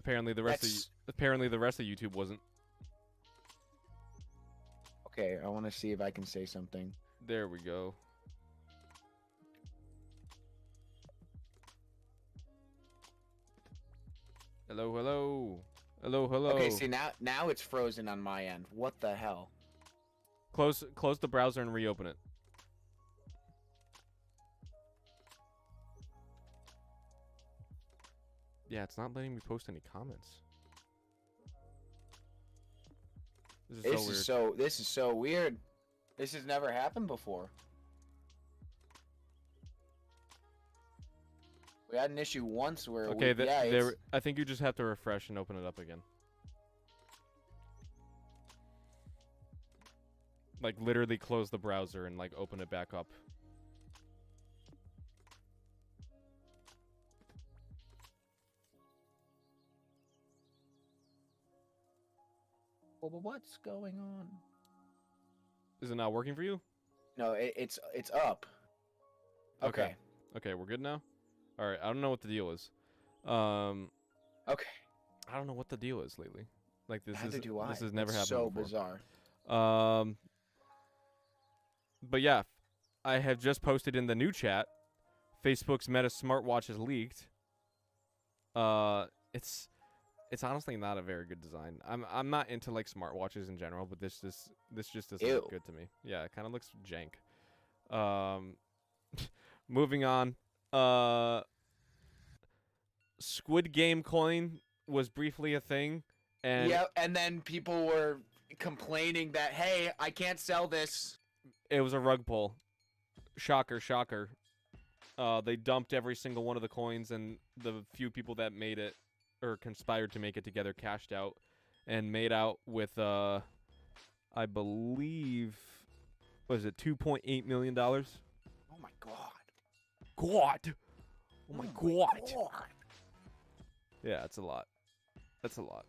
Apparently the rest of YouTube wasn't. Okay, I want to see if I can say something. There we go. Hello, hello. Hello, hello. Okay, see now it's frozen on my end. What the hell? Close the browser and reopen it. Yeah, it's not letting me post any comments. This is so weird. This has never happened before. We had an issue once where I think you just have to refresh and open it up again. Like literally close the browser and like open it back up. Well, but what's going on? Is it not working for you? No, it's up. Okay. Okay, we're good now? Alright, I don't know what the deal is. Okay. I don't know what the deal is lately. Like this has never happened so before. Bizarre. But yeah, I have just posted in the new chat. Facebook's Meta smartwatch is leaked. It's honestly not a very good design. I'm not into like smartwatches in general, but this just doesn't look good to me. Yeah, it kind of looks jank. Moving on. Squid Game coin was briefly a thing, and yeah, and then people were complaining that, hey, I can't sell this. It was a rug pull. Shocker, shocker. They dumped every single one of the coins, and the few people that made it or conspired to make it together cashed out and made out with I believe, was it $2.8 million? Oh my god. God. Oh my god. Yeah, it's a lot. That's a lot.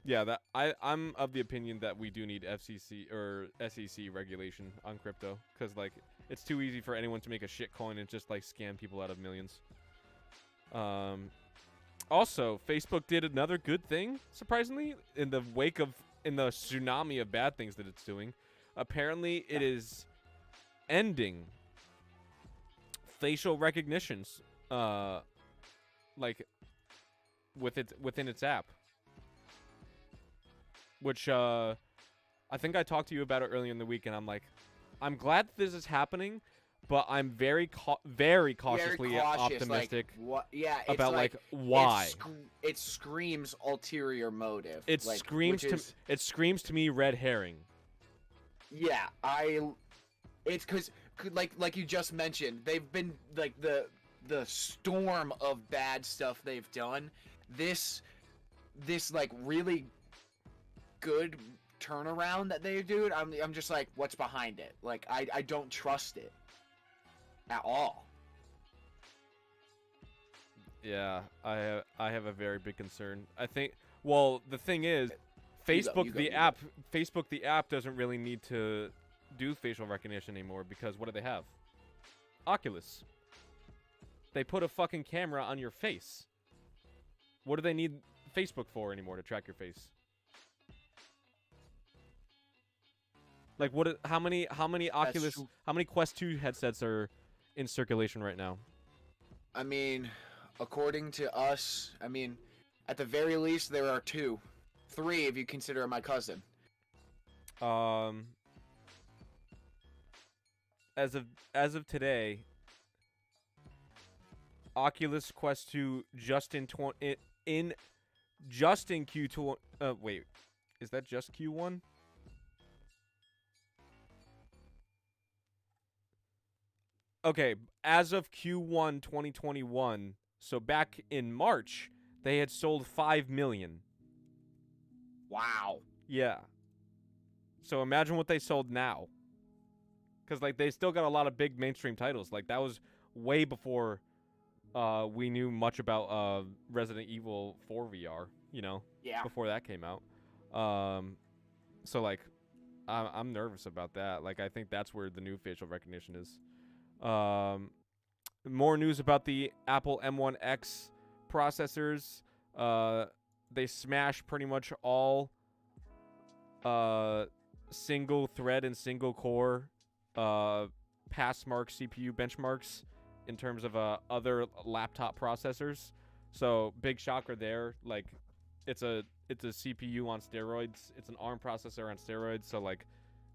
Yeah, that I'm of the opinion that we do need FCC or SEC regulation on crypto, because like it's too easy for anyone to make a shit coin and just like scam people out of millions. Also, Facebook did another good thing, surprisingly, in the tsunami of bad things that it's doing. Apparently, it is ending facial recognitions, like within its app. Which I think I talked to you about it earlier in the week, and I'm like, I'm glad that this is happening, but I'm very cautiously optimistic about like why. It screams ulterior motive. It screams to me red herring. Yeah, it's because like you just mentioned, they've been like the storm of bad stuff they've done. This like really good turnaround that they do. I'm just like, what's behind it? Like I don't trust it at all. Yeah, I have a very big concern. I think, well, the thing is, Facebook the app doesn't really need to do facial recognition anymore, because what do they have? Oculus. They put a fucking camera on your face. What do they need Facebook for anymore to track your face? Like how many Oculus, how many Quest 2 headsets are in circulation right now? I mean, according to us, I mean, at the very least there are 2. 3 if you consider my cousin. As of today, Oculus Quest 2 just in Q2. Wait, is that just Q1? Okay, as of Q1 2021, so back in March, they had sold 5 million. Wow. Yeah. So imagine what they sold now. Because, like, they still got a lot of big mainstream titles. Like, that was way before we knew much about Resident Evil 4 VR, you know? Yeah. Before that came out. So, like, I'm nervous about that. Like, I think that's where the new facial recognition is. more news about the Apple M1X processors. They smash pretty much all single thread and single core pass mark CPU benchmarks in terms of other laptop processors. So big shocker there. Like it's a CPU on steroids. It's an ARM processor on steroids. So like,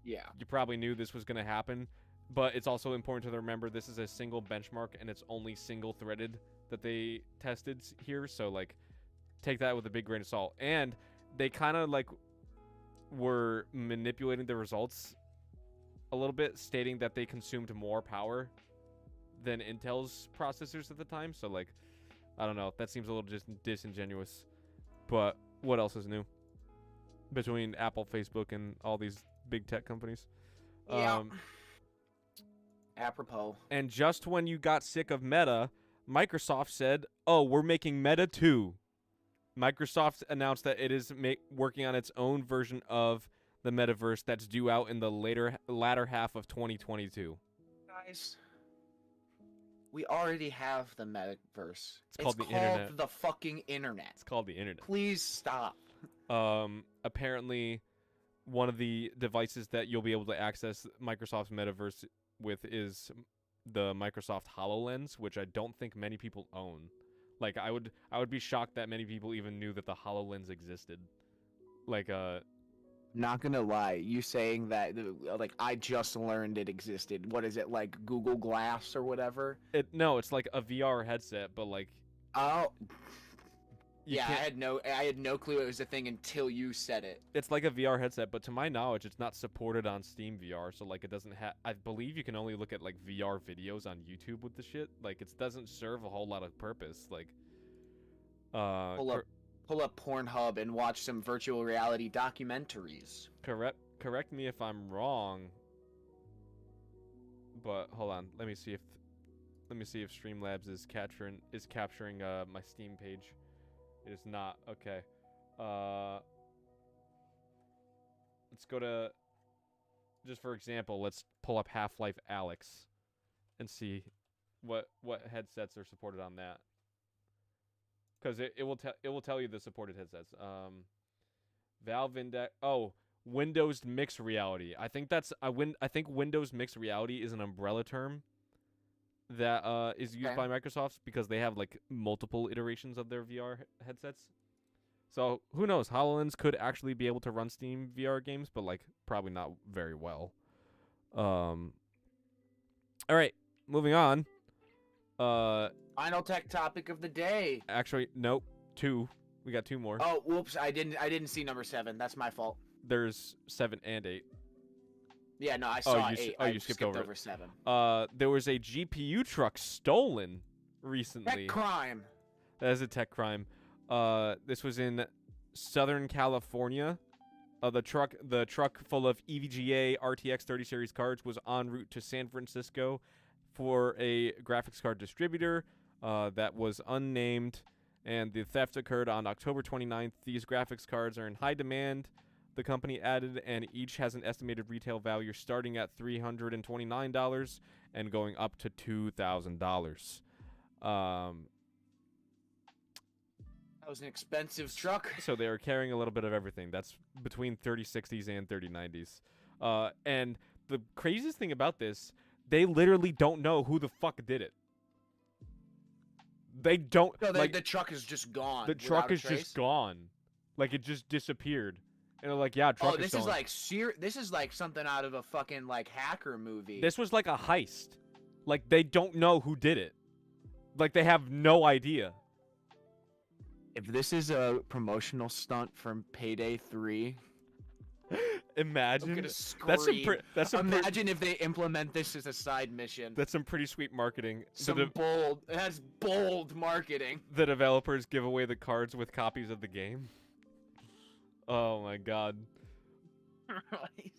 yeah, you probably knew this was going to happen. But it's also important to remember this is a single benchmark and it's only single threaded that they tested here. So like, take that with a big grain of salt. And they kind of like were manipulating the results a little bit, stating that they consumed more power than Intel's processors at the time. So like, I don't know. That seems a little just disingenuous. But what else is new between Apple, Facebook, and all these big tech companies? Yeah. Apropos. And just when you got sick of Meta, Microsoft said, "Oh, we're making Meta 2." Microsoft announced that it is working on its own version of the metaverse that's due out in the latter half of 2022. Guys, we already have the metaverse. It's called the internet. The fucking internet. It's called the internet. Please stop. Apparently, one of the devices that you'll be able to access Microsoft's metaverse with is the Microsoft Hololens, which I don't think many people own. Like, I would be shocked that many people even knew that the Hololens existed. Like, not gonna lie, you saying that, like, I just learned it existed. What is it, like Google Glass or whatever? No, it's like a VR headset, but like. Oh. Yeah, I had no clue it was a thing until you said it. It's like a VR headset, but to my knowledge, it's not supported on Steam VR, so like it doesn't have. I believe you can only look at like VR videos on YouTube with the shit. Like it doesn't serve a whole lot of purpose. Like, pull up Pornhub and watch some virtual reality documentaries. Correct me if I'm wrong, but hold on. Let me see if Streamlabs is capturing my Steam page. It is not. Okay. Let's go to, just for example, let's pull up Half-Life Alyx and see what headsets are supported on that. Because it will tell you the supported headsets. Valve Index. Oh, Windows Mixed Reality. I think Windows Mixed Reality is an umbrella term that is used by Microsoft because they have like multiple iterations of their VR headsets. So who knows? HoloLens could actually be able to run Steam VR games, but like probably not very well. All right, moving on. Final tech topic of the day. Actually, nope. 2. We got 2 more. Oh, whoops! I didn't see number 7. That's my fault. There's 7 and 8. Yeah, no, I saw 8. You skipped over 7. There was a GPU truck stolen recently. Tech crime. That is a tech crime. This was in Southern California. The truck full of EVGA RTX 30 series cards was en route to San Francisco for a graphics card distributor that was unnamed, and the theft occurred on October 29th. These graphics cards are in high demand, the company added, and each has an estimated retail value starting at $329 and going up to $2,000. That was an expensive truck. So they are carrying a little bit of everything. That's between 3060s and 3090s. And the craziest thing about this, they literally don't know who the fuck did it. They don't. No, the truck is just gone. The truck is just gone. Like it just disappeared. And they're like, yeah, truck is stolen. This is like something out of a fucking like hacker movie. This was like a heist. Like they don't know who did it. Like they have no idea. If this is a promotional stunt from Payday 3, imagine. I'm gonna scream. Imagine if they implement this as a side mission. That's some pretty sweet marketing. That's bold marketing. The developers give away the cards with copies of the game. Oh my god. Right.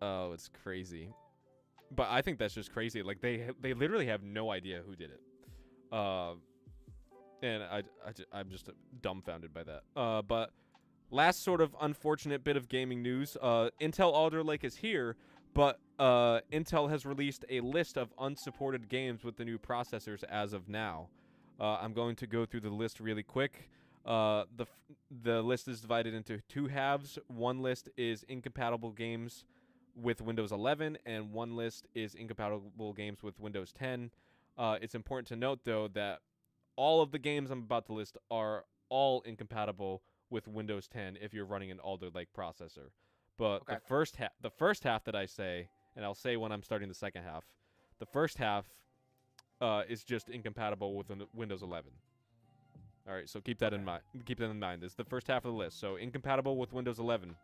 Oh, it's crazy. But I think that's just crazy. Like they literally have no idea who did it. And I'm just dumbfounded by that. But last sort of unfortunate bit of gaming news. Intel Alder Lake is here, but Intel has released a list of unsupported games with the new processors as of now. I'm going to go through the list really quick. The list is divided into two halves. One list is incompatible games with Windows 11, and one list is incompatible games with Windows 10. It's important to note, though, that all of the games I'm about to list are all incompatible with Windows 10 if you're running an Alder Lake processor. But Okay. the first half that I say, and I'll say when I'm starting the second half, the first half is just incompatible with Windows 11. All right, so keep that in mind. Keep that in mind. This is the first half of the list. So incompatible with Windows 11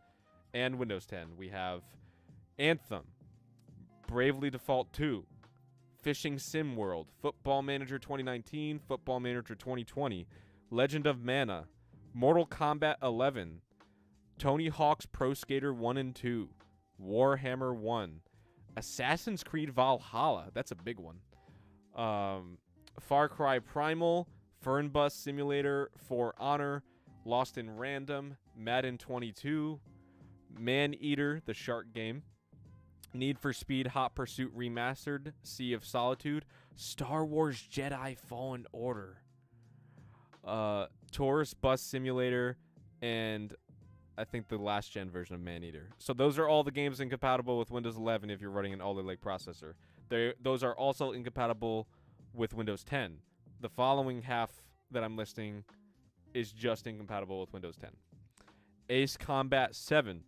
and Windows 10. We have Anthem, Bravely Default 2, Fishing Sim World, Football Manager 2019, Football Manager 2020, Legend of Mana, Mortal Kombat 11, Tony Hawk's Pro Skater 1 and 2, Warhammer 1, Assassin's Creed Valhalla, that's a big one, Far Cry Primal, Fernbus Simulator, For Honor, Lost in Random, Madden 22, Man-Eater, the shark game, Need for Speed Hot Pursuit Remastered, Sea of Solitude, Star Wars Jedi Fallen Order, Taurus Bus Simulator, and I think the last gen version of Man-Eater. So those are all the games incompatible with Windows 11 if you're running an Alder Lake processor. Those are also incompatible with Windows 10. The following half that I'm listing is just incompatible with Windows 10. Ace Combat 7,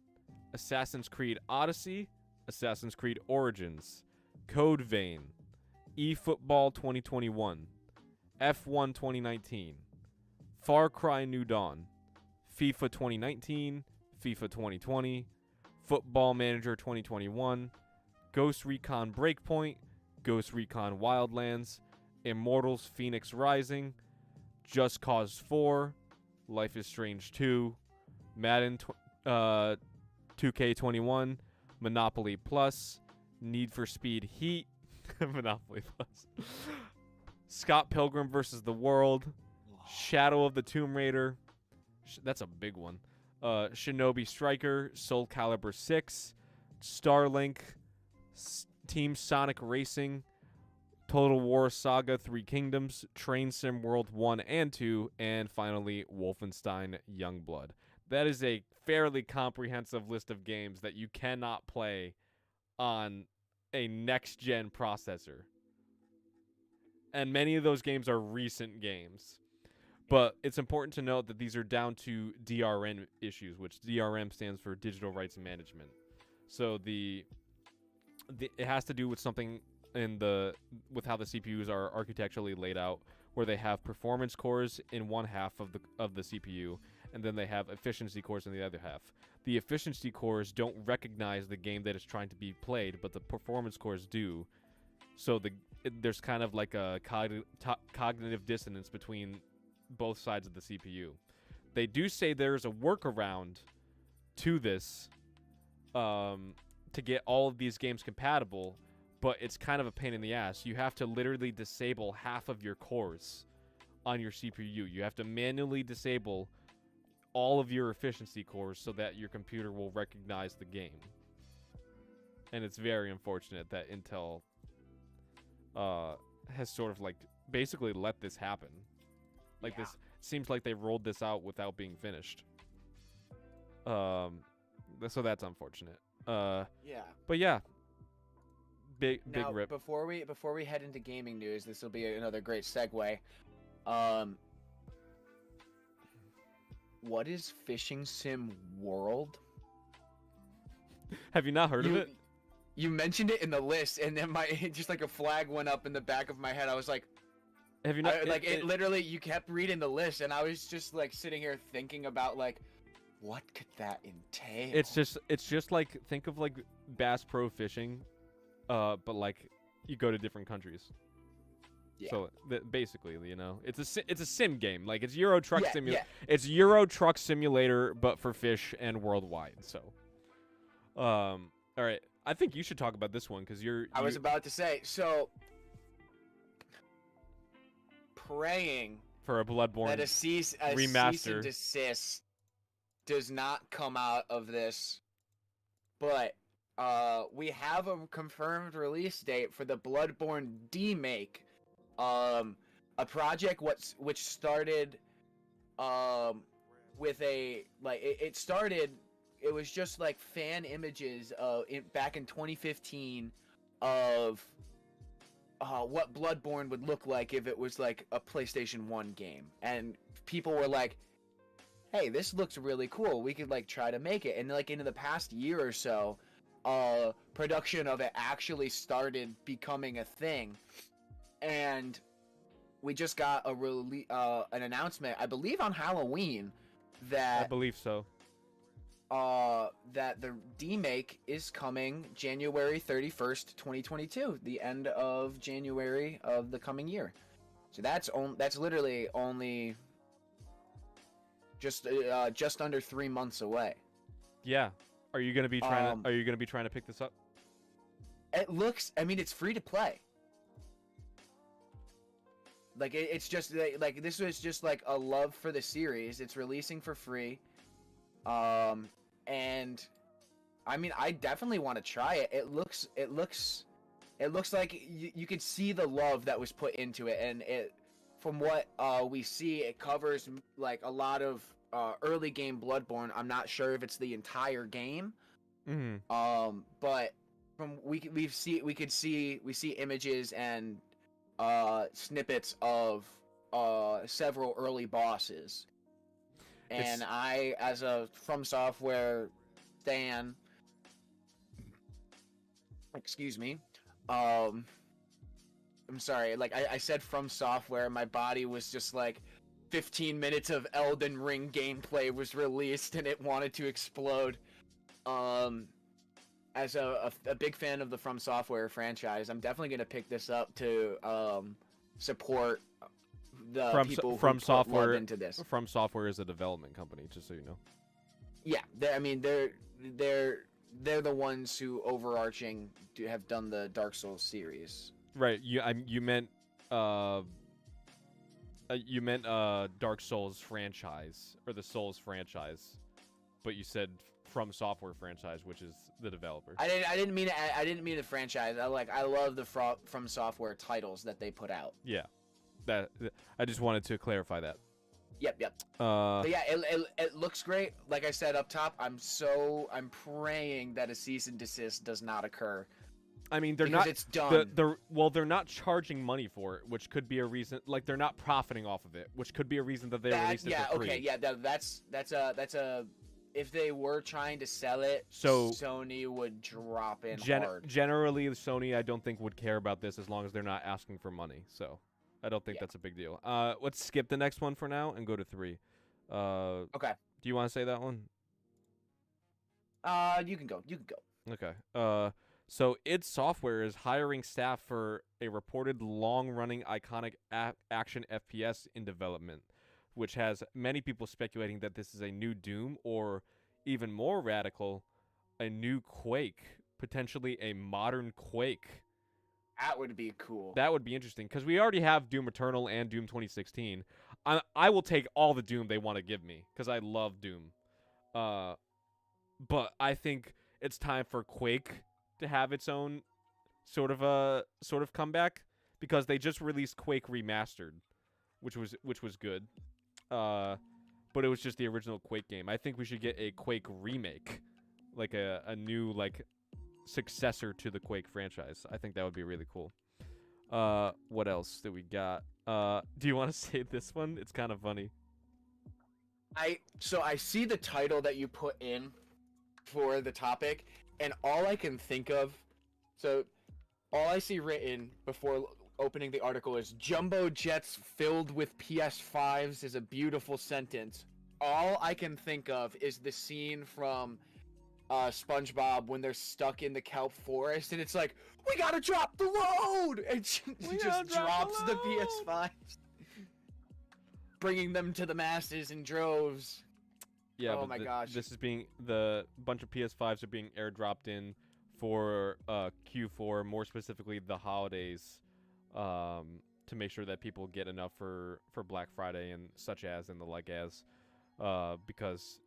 Assassin's Creed Odyssey, Assassin's Creed Origins, Code Vein, eFootball 2021, F1 2019, Far Cry New Dawn, FIFA 2019, FIFA 2020, Football Manager 2021, Ghost Recon Breakpoint, Ghost Recon Wildlands, Immortals Phoenix Rising, Just Cause 4, Life is Strange 2, Madden 2K21, Monopoly Plus, Need for Speed Heat, Monopoly Plus, Scott Pilgrim vs. the World, Shadow of the Tomb Raider, that's a big one, Shinobi Striker, Soul Calibur 6, Starlink, Team Sonic Racing, Total War Saga 3 Kingdoms, Train Sim World 1 and 2, and finally Wolfenstein Youngblood. That is a fairly comprehensive list of games that you cannot play on a next-gen processor. And many of those games are recent games. But it's important to note that these are down to DRM issues, which DRM stands for Digital Rights Management. So it has to do with something with how the CPUs are architecturally laid out, where they have performance cores in one half of the CPU, and then they have efficiency cores in the other half. The efficiency cores don't recognize the game that is trying to be played, but the performance cores do. So there's kind of like a cognitive dissonance between both sides of the CPU. They do say there's a workaround to this to get all of these games compatible, but it's kind of a pain in the ass. You have to literally disable half of your cores on your CPU. You have to manually disable all of your efficiency cores so that your computer will recognize the game. And it's very unfortunate that Intel has sort of like basically let this happen. Like this seems like they rolled this out without being finished. So that's unfortunate. But yeah. Big rip. Before we head into gaming news, this will be another great segue. What is Fishing Sim World? Have you not heard of it? You mentioned it in the list, and then just like a flag went up in the back of my head. I was like, have you not? It literally, you kept reading the list, and I was just like sitting here thinking about like, what could that entail? It's just like, think of like Bass Pro Fishing, but like you go to different countries. Yeah. So basically, you know, it's a sim game. Like it's Euro Truck Simulator. Yeah. It's Euro Truck Simulator, but for fish and worldwide. So, all right. I think you should talk about this one because I was about to say so. Praying for a Bloodborne that a cease and desist does not come out of this, but we have a confirmed release date for the Bloodborne demake, a project which started with a it started. It was just like fan images back in 2015 of what Bloodborne would look like if it was like a PlayStation 1 game, and people were like, hey, this looks really cool, we could like try to make it. And like into the past year or so, production of it actually started becoming a thing, and we just got an announcement, I believe on Halloween, that I believe so. that the demake is coming January 31st, 2022, the end of January of the coming year. So that's literally only just under 3 months away. Yeah. Are you gonna be trying to pick this up? It looks. I mean, it's free to play. Like it's just like this was just like a love for the series. It's releasing for free. And I mean, I definitely want to try it. It looks like you could see the love that was put into it, and from what we see, it covers like a lot of early game Bloodborne. I'm not sure if it's the entire game. Mm-hmm. But from we see images and snippets of several early bosses. And I, as a From Software stan, excuse me, I'm sorry, like I said From Software, my body was just like 15 minutes of Elden Ring gameplay was released and it wanted to explode. As a big fan of the From Software franchise, I'm definitely going to pick this up to support the people who put love into this. From Software is a development company, just so you know. Yeah, they're the ones who overarching have done the Dark Souls series. Right. You meant Dark Souls franchise or the Souls franchise, but you said From Software franchise, which is the developer. I didn't mean the franchise. I love the From Software titles that they put out. Yeah. That I just wanted to clarify that. Yep. But yeah, it looks great. Like I said up top, I'm praying that a cease and desist does not occur. I mean, they're because not. It's done. They're not charging money for it, which could be a reason. Like they're not profiting off of it, which could be a reason that they released it for free. Okay, yeah, that's a. If they were trying to sell it, so Sony would drop in hard. Generally, Sony, I don't think would care about this as long as they're not asking for money. So. I don't think that's a big deal. Let's skip the next one for now and go to 3. Okay. Do you want to say that one? You can go. Okay. So id Software is hiring staff for a reported long-running iconic action FPS in development, which has many people speculating that this is a new Doom or, even more radical, a new Quake, potentially a modern Quake. That would be cool. That would be interesting, because we already have Doom Eternal and Doom 2016. I will take all the Doom they want to give me, because I love Doom. But I think it's time for Quake to have its own sort of comeback, because they just released Quake Remastered, which was good. But it was just the original Quake game. I think we should get a Quake remake, like a new successor to the Quake franchise. I think that would be really cool. What else do we got? Do you want to say this one? It's kind of funny. I see the title that you put in for the topic, and all I can think of, all I see written before opening the article is "Jumbo jets filled with PS5s" is a beautiful sentence. All I can think of is the scene from SpongeBob when they're stuck in the kelp forest, and it's like, we gotta drop the load, and she just drops the PS5s, bringing them to the masses in droves. Yeah. Oh my gosh. This is the bunch of PS5s are being airdropped in for Q4, more specifically the holidays, to make sure that people get enough for Black Friday and such as, and the like as, because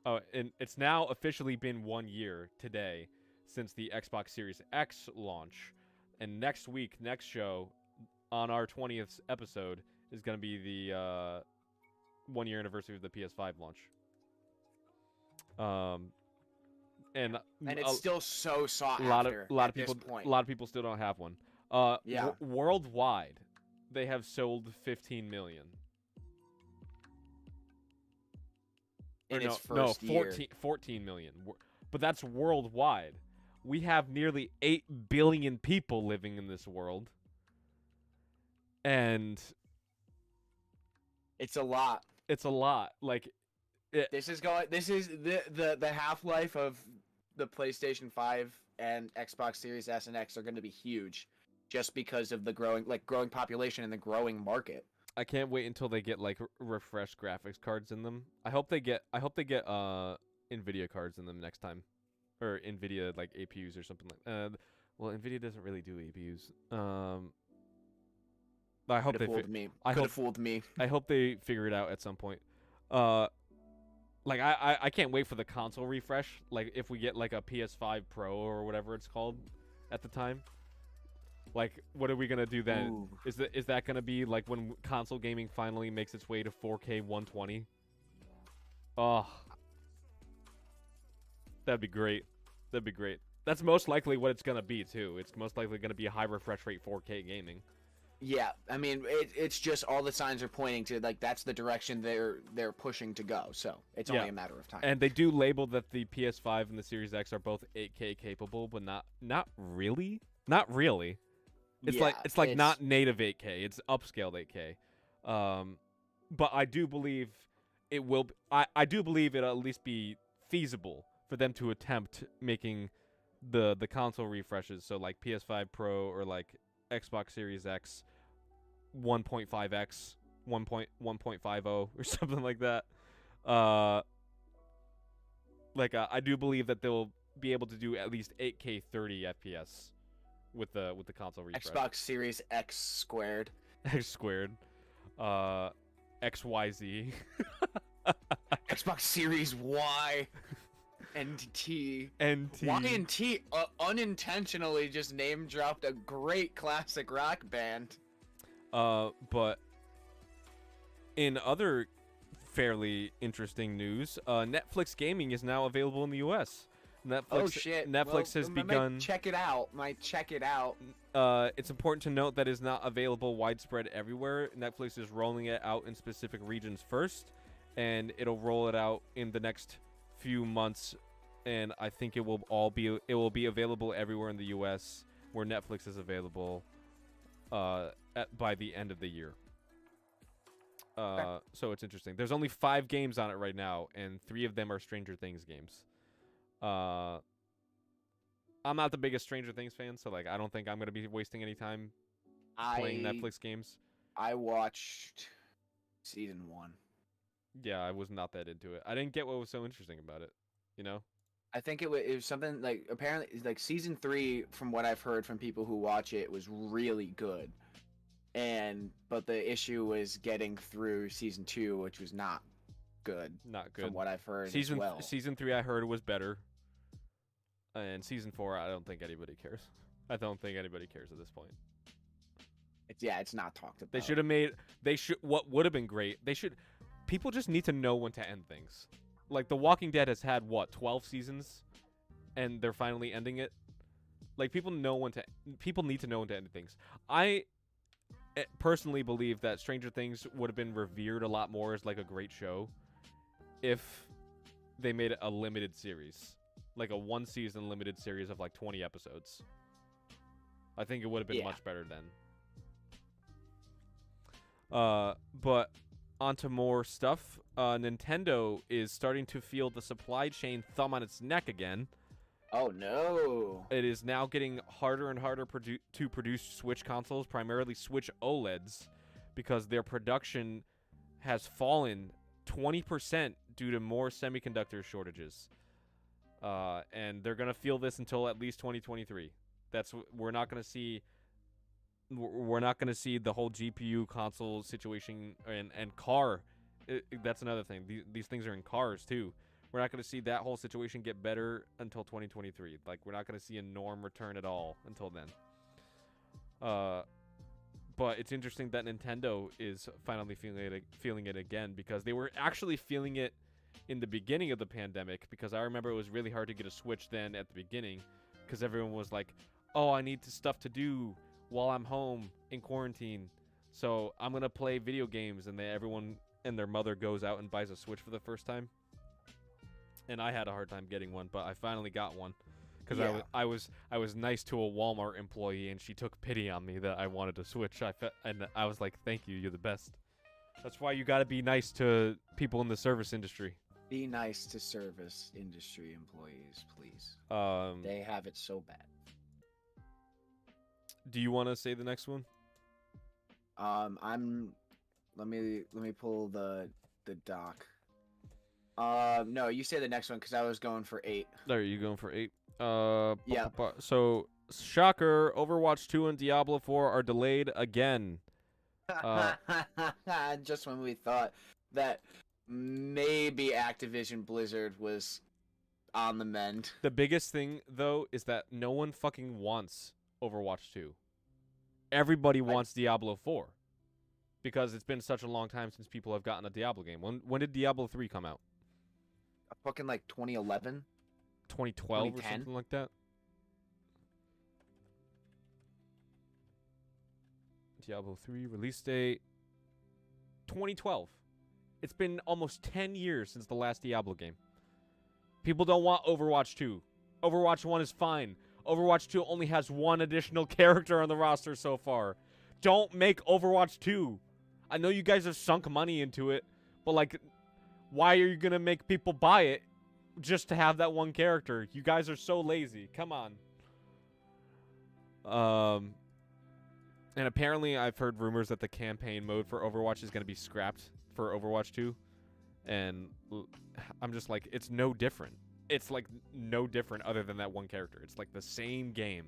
Oh, and it's now officially been 1 year today since the Xbox Series X launch. And next week, next show, on our 20th episode, is going to be the 1 year anniversary of the PS5 launch. And it's still so sought a after lot at of people, this point. a lot of people still don't have one. Yeah. Worldwide, they have sold 15 million. In its first year. 14 million. But that's worldwide. We have nearly 8 billion people living in this world. And it's a lot. It's a lot. Like this is the half-life of the PlayStation 5 and Xbox Series S and X are going to be huge just because of the growing population and the growing market. I can't wait until they get like refreshed graphics cards in them. I hope they get Nvidia cards in them next time, or Nvidia like APUs or something like. Well, Nvidia doesn't really do APUs. I hope fooled me. I hope they figure it out at some point. Like I can't wait for the console refresh. Like if we get like a PS5 Pro or whatever it's called at the time. Like, what are we gonna do then? Ooh. Is that gonna be like when console gaming finally makes its way to 4K 120? Oh, that'd be great. That'd be great. That's most likely what it's gonna be too. It's most likely gonna be high refresh rate 4K gaming. Yeah, I mean, it's just all the signs are pointing to like that's the direction they're pushing to go. So it's only a matter of time. And they do label that the PS5 and the Series X are both 8K capable, but not really. Not really. It's like not native 8K. It's upscaled 8K. But I do believe it will. I do believe it'll at least be feasible for them to attempt making the console refreshes. So like PS5 Pro or like Xbox Series X 1.5x 1.50 or something like that. I do believe that they'll be able to do at least 8K 30 FPS with the console refresh. Xbox Series X squared. X squared. XYZ. Xbox Series Y. And T. And T. Y and T unintentionally just name dropped a great classic rock band. But in other fairly interesting news, Netflix gaming is now available in the US. Netflix, oh shit! Netflix has begun. Might check it out. It's important to note that it's not available widespread everywhere. Netflix is rolling it out in specific regions first, and it'll roll it out in the next few months. And I think it will be available everywhere in the U.S. where Netflix is available by the end of the year. So it's interesting. There's only 5 games on it right now, and 3 of them are Stranger Things games. I'm not the biggest Stranger Things fan, so like I don't think I'm gonna be wasting any time playing Netflix games. I watched season 1. Yeah, I was not that into it. I didn't get what was so interesting about it. You know? I think it was something like apparently like season 3, from what I've heard from people who watch it, was really good. But the issue was getting through season 2, which was not good. Not good. From what I've heard season as well. Season 3 I heard was better. And season 4 I don't think anybody cares. I don't think anybody cares at this point. It's not talked about. They should have made what would have been great. People just need to know when to end things. Like The Walking Dead has had 12 seasons and they're finally ending it. Like people need to know when to end things. I personally believe that Stranger Things would have been revered a lot more as like a great show if they made it a limited series, like a 1-season limited series of like 20 episodes. I think it would have been much better then. But onto more stuff. Nintendo is starting to feel the supply chain thumb on its neck again. Oh no! It is now getting harder and harder to produce Switch consoles, primarily Switch OLEDs, because their production has fallen 20% due to more semiconductor shortages. And they're gonna feel this until at least 2023. We're not gonna see the whole GPU console situation and car. That's another thing. These things are in cars too. we're not going to see that whole situation get better until 2023. Like, we're not going to see a norm return at all until then. But it's interesting that Nintendo is finally feeling it again, because they were actually feeling it in the beginning of the pandemic, because I remember it was really hard to get a Switch then at the beginning, because everyone was like, oh, I need stuff to do while I'm home in quarantine, so I'm going to play video games, and then everyone and their mother goes out and buys a Switch for the first time. And I had a hard time getting one, but I finally got one. Because I was nice to a Walmart employee, and she took pity on me that I wanted a Switch. And I was like, "Thank you, you're the best." That's why you got to be nice to people in the service industry. Be nice to service industry employees, please. They have it so bad. Do you want to say the next one? Let me pull the doc. No, you say the next one because I was going for 8. There, you going for 8? Yeah. So, shocker, Overwatch 2 and Diablo 4 are delayed again. Just when we thought that maybe Activision Blizzard was on the mend. The biggest thing, though, is that no one fucking wants Overwatch 2. Everybody wants Diablo 4. Because it's been such a long time since people have gotten a Diablo game. When did Diablo 3 come out? Fucking like 2011? 2012 or 2010? something like that? Diablo 3 release date 2012. It's been almost 10 years since the last Diablo game. People don't want Overwatch 2. Overwatch 1 is fine. Overwatch 2 only has one additional character on the roster so far. Don't make Overwatch 2. I know you guys have sunk money into it, but like, why are you going to make people buy it just to have that one character? You guys are so lazy. Come on. And apparently I've heard rumors that the campaign mode for Overwatch is going to be scrapped for Overwatch 2. And I'm just like, it's no different. It's like no different other than that one character. It's like the same game.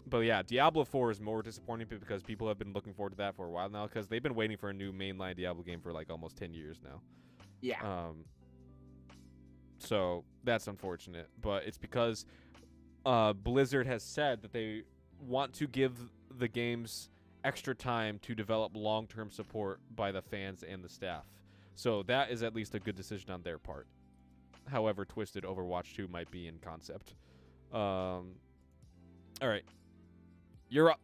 But yeah, Diablo 4 is more disappointing because people have been looking forward to that for a while now, because they've been waiting for a new mainline Diablo game for like almost 10 years now. Yeah. So that's unfortunate, but it's because Blizzard has said that they want to give the games extra time to develop long-term support by the fans and the staff. So that is at least a good decision on their part. However twisted Overwatch 2 might be in concept. All right. You're up.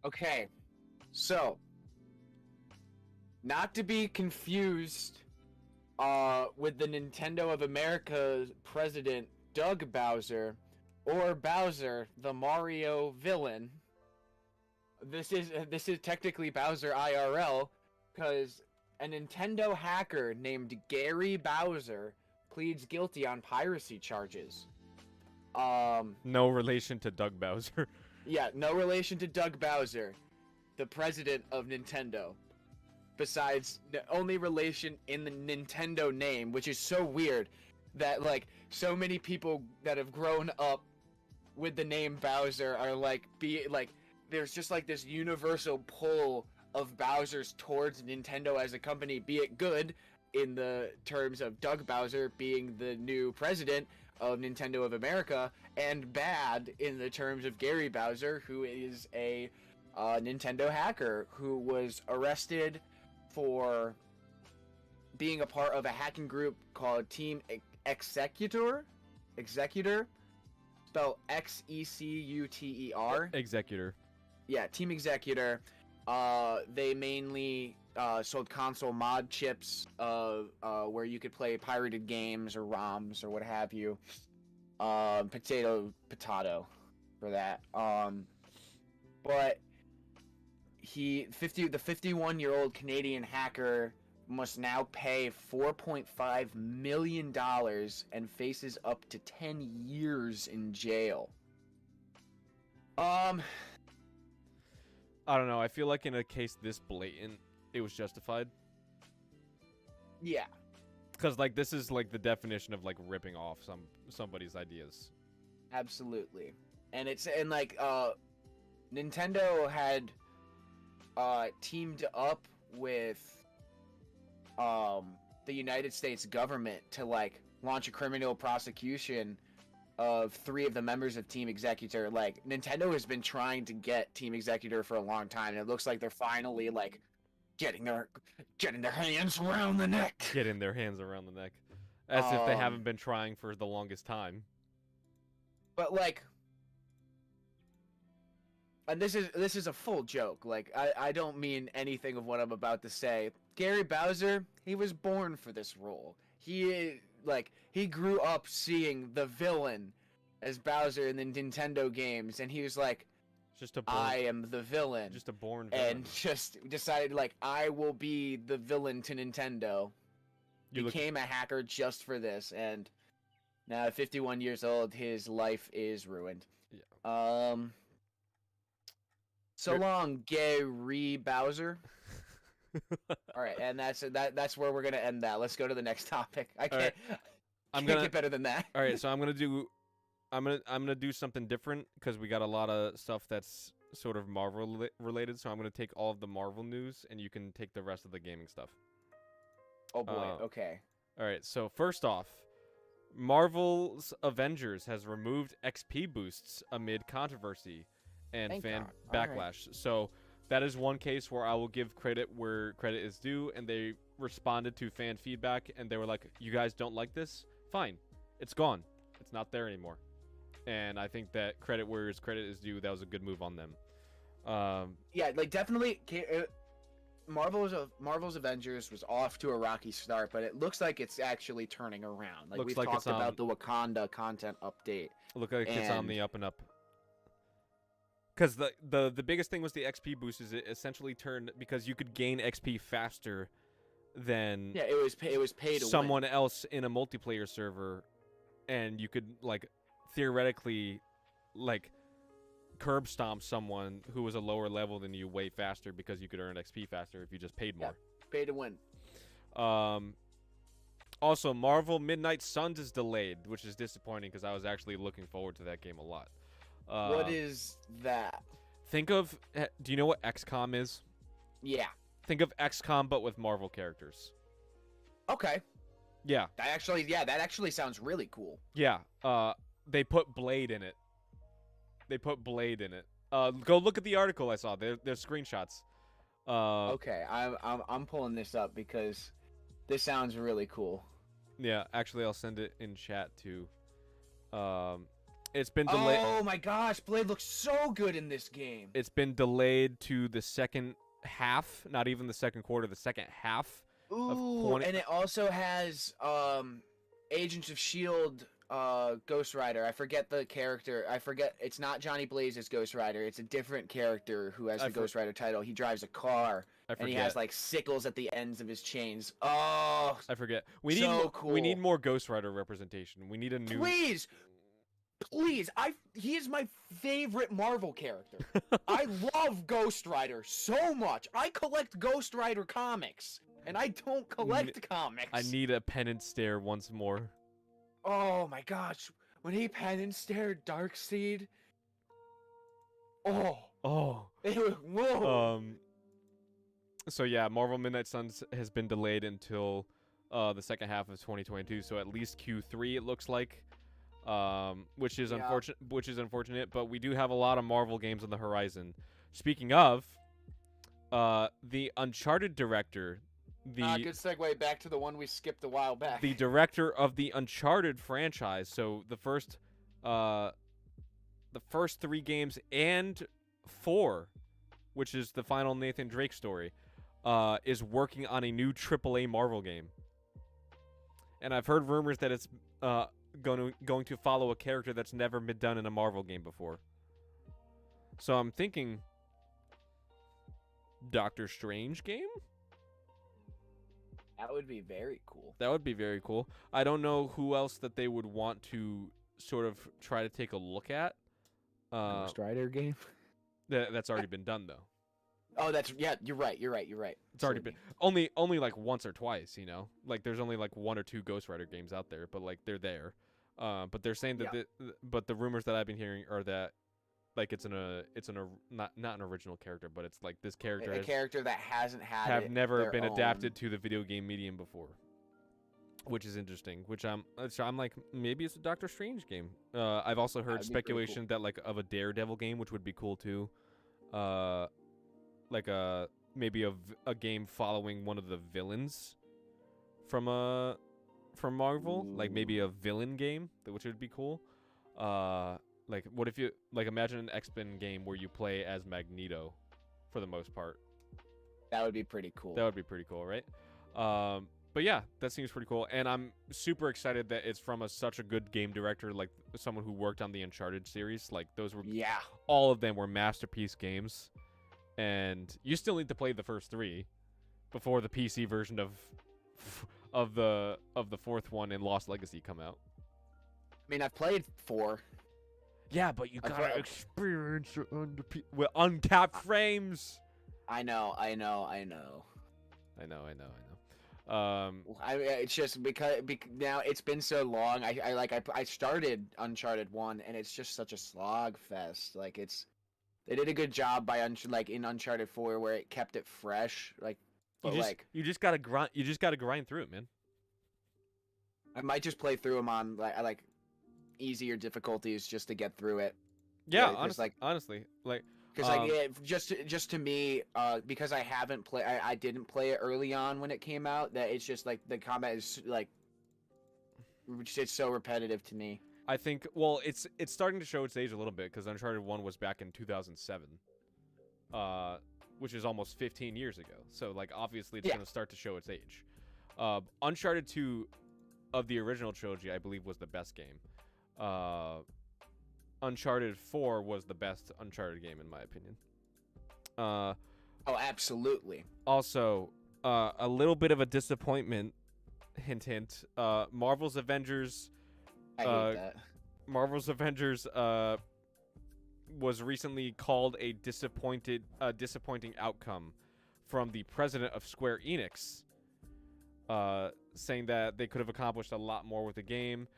Okay. So, not to be confused with the Nintendo of America's president, Doug Bowser, or Bowser, the Mario villain. This is technically Bowser IRL, because a Nintendo hacker named Gary Bowser pleads guilty on piracy charges. No relation to Doug Bowser. Yeah, no relation to Doug Bowser, the president of Nintendo. Besides, the only relation in the Nintendo name, which is so weird that, like, so many people that have grown up with the name Bowser are, like, there's just, like, this universal pull of Bowser's towards Nintendo as a company, be it good in the terms of Doug Bowser being the new president of Nintendo of America, and bad in the terms of Gary Bowser, who is a Nintendo hacker who was arrested for being a part of a hacking group called Team Executor, spelled Xecuter. Executor. Yeah, Team Executor. They mainly sold console mod chips where you could play pirated games or ROMs or what have you. Potato for that. But the 51-year-old Canadian hacker must now pay $4.5 million and faces up to 10 years in jail. I don't know. I feel like in a case this blatant, it was justified. Yeah. Because, like, this is, like, the definition of, like, ripping off somebody's ideas. Absolutely. And Nintendo had teamed up with the United States government to like launch a criminal prosecution of 3 of the members of Team Executor. Like, Nintendo has been trying to get Team Executor for a long time, and it looks like they're finally like getting their hands around the neck. Getting their hands around the neck, as if they haven't been trying for the longest time. But like, and this is a full joke. Like, I don't mean anything of what I'm about to say. Gary Bowser, he was born for this role. He grew up seeing the villain as Bowser in the Nintendo games, and he was like, I am the villain. Just a born villain. And just decided, like, I will be the villain to Nintendo. Became a hacker just for this, and now at 51 years old, his life is ruined. Yeah. So long, Gary Bowser. All right, and that's where we're gonna end that. Let's go to the next topic. I can't get better than that. All right, so I'm gonna do something different because we got a lot of stuff that's sort of Marvel related. So I'm gonna take all of the Marvel news, and you can take the rest of the gaming stuff. Oh boy. Okay. All right. So first off, Marvel's Avengers has removed XP boosts amid controversy and fan backlash. Right. So that is one case where I will give credit where credit is due, and they responded to fan feedback, and they were like, "You guys don't like this? Fine, it's gone. It's not there anymore." And I think that credit where credit is due. That was a good move on them. Yeah, like definitely. Marvel's Avengers was off to a rocky start, but it looks like it's actually turning around. Like we've talked about the Wakanda content update. Look like it's on the up and up. Because the biggest thing was the XP boost. Is it essentially turned because you could gain XP faster than it was pay to someone else in a multiplayer server, and you could like theoretically like curb stomp someone who was a lower level than you way faster because you could earn XP faster if you just paid more. Yeah, pay to win. Also, Marvel Midnight Suns is delayed, which is disappointing because I was actually looking forward to that game a lot. What is that? Think of. Do you know what XCOM is? Yeah. Think of XCOM but with Marvel characters. Okay. Yeah. That actually sounds really cool. Yeah. They put Blade in it. Go look at the article I saw. There's screenshots. Okay, I'm pulling this up because this sounds really cool. Yeah, actually, I'll send it in chat too. It's been delayed. Oh my gosh, Blade looks so good in this game. It's been delayed to the second half, not even the second quarter, the second half. Ooh, and it also has Agents of S.H.I.E.L.D. Ghost Rider. I forget the character. It's not Johnny Blaze's Ghost Rider. It's a different character who has the Ghost Rider title. He drives a car, and he has like sickles at the ends of his chains. Oh, I forget. Cool. We need more Ghost Rider representation. We need a new. Please, he is my favorite Marvel character. I love Ghost Rider so much. I collect Ghost Rider comics, and I don't collect comics. I need a penance stare once more. Oh my gosh, when he penance stared Darkseid. Oh. Whoa. So yeah, Marvel Midnight Suns has been delayed until the second half of 2022. So at least Q3 it looks like. Which is unfortunate, but we do have a lot of Marvel games on the horizon. Speaking of, the Uncharted director, good segue back to the one we skipped a while back. The director of the Uncharted franchise, so the first 3 games and 4, which is the final Nathan Drake story, is working on a new AAA Marvel game. And I've heard rumors that it's going to follow a character that's never been done in a Marvel game before. So I'm thinking Doctor Strange game? That would be very cool. That would be very cool. I don't know who else that they would want to sort of try to take a look at. Ghost Rider game? That's already been done though. Oh, you're right. It's already been only like once or twice, you know? Like there's only like 1 or 2 Ghost Rider games out there, but like they're there. But they're saying that but the rumors that I've been hearing are that like it's not an original character, but it's like this character character that hasn't had never been adapted to the video game medium before. which is interesting. So I'm like, maybe it's a Doctor Strange game. I've also heard speculation that like of a Daredevil game, which would be cool too. Like maybe a game following one of the villains from Marvel. Ooh. Like maybe a villain game, which would be cool. Like what if you like imagine an X-Men game where you play as Magneto, for the most part. That would be pretty cool. That would be pretty cool, right? But yeah, that seems pretty cool, and I'm super excited that it's from such a good game director, like someone who worked on the Uncharted series. Like those were, all of them were masterpiece games, and you still need to play the first 3 before the PC version of the fourth one in Lost Legacy come out. I mean, I've played 4. Yeah, but you gotta experience it with uncapped frames. I know. It's just because now it's been so long. I started Uncharted 1, and it's just such a slog fest. Like they did a good job by in Uncharted 4 where it kept it fresh. Like, but you just gotta grind. You just gotta grind through it, man. I might just play through them on like easier difficulties just to get through it. Yeah, honestly, like. Because just to me, because I didn't play it early on when it came out. That it's just like the combat is like, it's so repetitive to me. I think it's starting to show its age a little bit because Uncharted 1 was back in 2007, which is almost 15 years ago. So like obviously it's gonna start to show its age. Uncharted 2 of the original trilogy, I believe, was the best game. Uncharted 4 was the best Uncharted game in my opinion. Oh, absolutely. Also, a little bit of a disappointment. Hint, hint. Marvel's Avengers. I hate that. Marvel's Avengers was recently called a disappointing outcome from the president of Square Enix, saying that they could have accomplished a lot more with the game.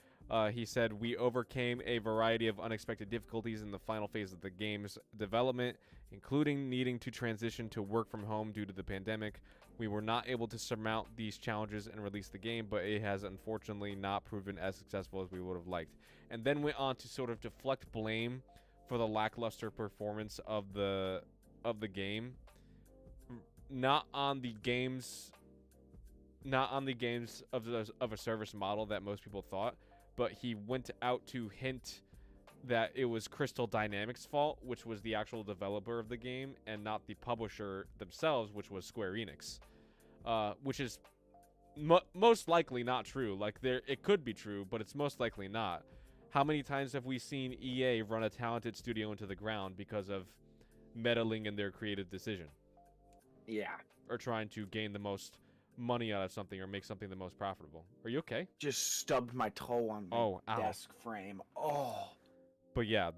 He said, "We overcame a variety of unexpected difficulties in the final phase of the game's development, including needing to transition to work from home due to the pandemic. We were not able to surmount these challenges and release the game, but it has unfortunately not proven as successful as we would have liked." And then went on to sort of deflect blame for the lackluster performance of the game, not on the games of a service model that most people thought. But he went out to hint that it was Crystal Dynamics' fault, which was the actual developer of the game, and not the publisher themselves, which was Square Enix. Which is most likely not true. Like, it could be true, but it's most likely not. How many times have we seen EA run a talented studio into the ground because of meddling in their creative decision? Yeah. Or trying to gain the most money out of something or make something the most profitable. Are you okay? Just stubbed my toe on my desk frame. Oh. But yeah,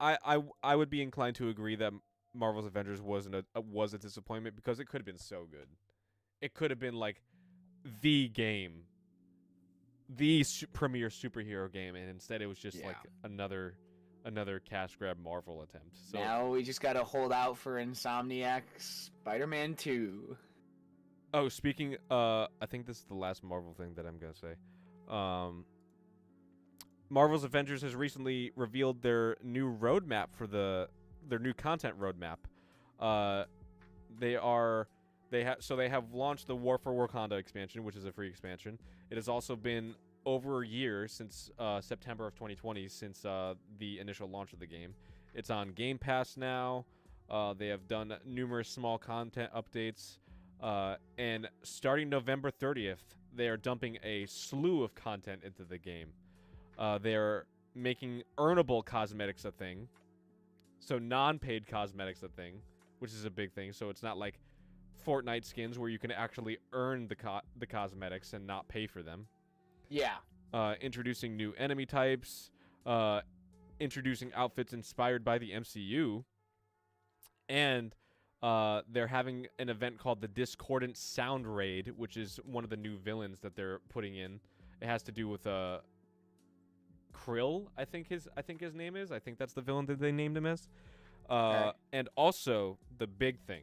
I would be inclined to agree that Marvel's Avengers was a disappointment because it could have been so good. It could have been like the game, the premier superhero game, and instead it was just like another cash grab Marvel attempt. So now we just gotta hold out for Insomniac's Spider-Man 2. Oh, speaking, I think this is the last Marvel thing that I'm gonna say. Marvel's Avengers has recently revealed their new roadmap for their new content roadmap. They have launched the War for Wakanda expansion, which is a free expansion. It has also been over a year since September of 2020, since the initial launch of the game. It's on Game Pass now. They have done numerous small content updates. And starting November 30th, they are dumping a slew of content into the game. They are making earnable cosmetics a thing. So non-paid cosmetics a thing, which is a big thing. So it's not like Fortnite skins where you can actually earn the cosmetics and not pay for them. Yeah. Introducing new enemy types, introducing outfits inspired by the MCU, and they're having an event called the Discordant Sound Raid, which is one of the new villains that they're putting in. It has to do with Krill, I think his name is. I think that's the villain that they named him as. And also the big thing,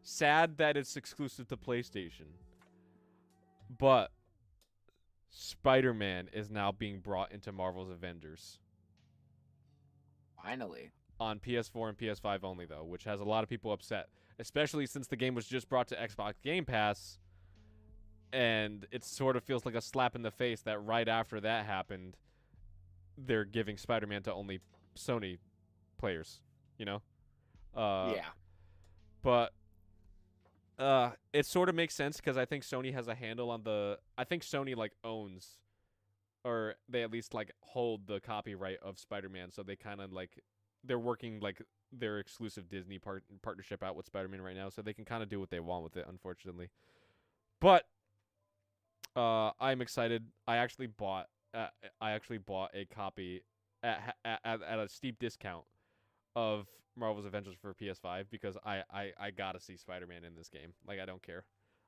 sad that it's exclusive to PlayStation. But Spider-Man is now being brought into Marvel's Avengers Finally. on PS4 and PS5 only, though, which has a lot of people upset, especially since the game was just brought to Xbox Game Pass, and it sort of feels like a slap in the face that right after that happened, they're giving Spider-Man to only Sony players, you know? Yeah. But it sort of makes sense because I think Sony has a handle on the. I think Sony like owns, or they at least like hold the copyright of Spider-Man, so they kind of like they're working like their exclusive Disney partnership out with Spider-Man right now, so they can kind of do what they want with it. Unfortunately, but I'm excited. I actually bought a copy at a steep discount of Marvel's Avengers for PS5 because I gotta see Spider-Man in this game. Like, I don't care.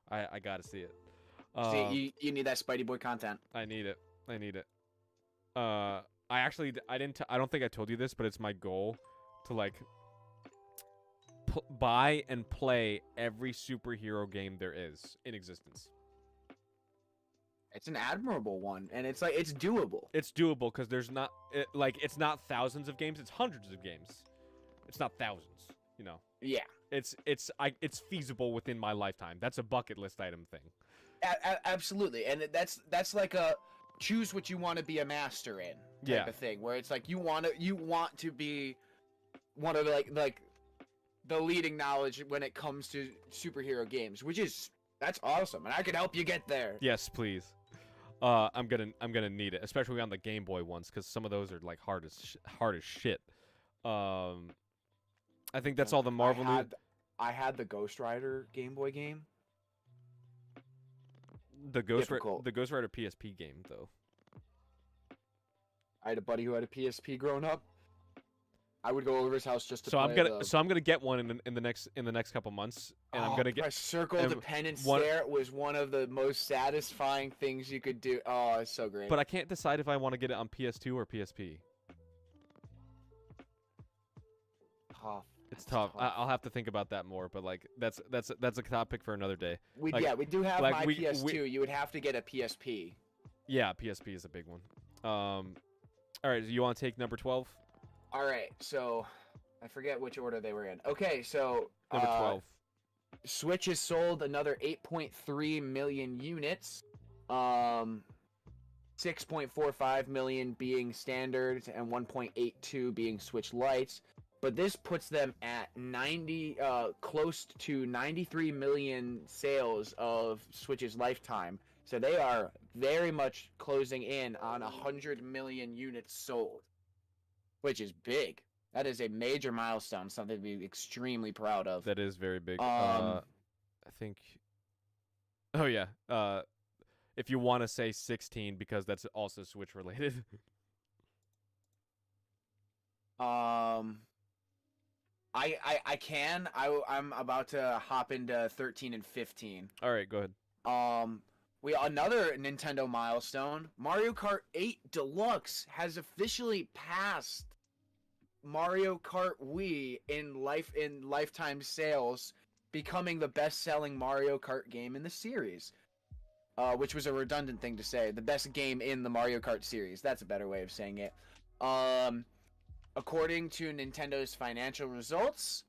I gotta see it. See, you need that Spidey Boy content. I need it. I don't think I told you this, but it's my goal to like buy and play every superhero game there is in existence. It's an admirable one, and it's like it's doable. It's doable because there's not it's not thousands of games, it's hundreds of games. It's not thousands, you know. Yeah. It's feasible within my lifetime. That's a bucket list item thing. Absolutely, and that's like a choose what you want to be a master in type of thing, where it's like you want to be one of like the leading knowledge when it comes to superhero games, that's awesome, and I can help you get there. Yes, please. I'm gonna need it, especially on the Game Boy ones, because some of those are like hard as shit. I think that's all the Marvel news. I had the Ghost Rider Game Boy game. The Ghost Rider PSP game, though. I had a buddy who had a PSP growing up. I would go over his house just to so play. I'm gonna get one in the next couple months, and I'm gonna get press circle to pen and stare. It was one of the most satisfying things you could do. Oh, it's so great. But I can't decide if I want to get it on PS2 or PSP. Tough. It's tough. I'll have to think about that more, but like that's a topic for another day. We do have my PS2. You would have to get a PSP. Yeah, PSP is a big one. All right, so you want to take number 12? All right, so I forget which order they were in. Okay, so number 12. Switch has sold another 8.3 million units. 6.45 million being standard and 1.82 being Switch Lites. But this puts them at close to 93 million sales of Switch's lifetime. So they are very much closing in on 100 million units sold, which is big. That is a major milestone, something to be extremely proud of. That is very big. I think. Oh yeah. If you want to say 16, because that's also Switch related. I can. I'm about to hop into 13 and 15. All right, go ahead. We another Nintendo milestone. Mario Kart 8 Deluxe has officially passed Mario Kart Wii in lifetime sales, becoming the best-selling Mario Kart game in the series. Which was a redundant thing to say. The best game in the Mario Kart series. That's a better way of saying it. According to Nintendo's financial results,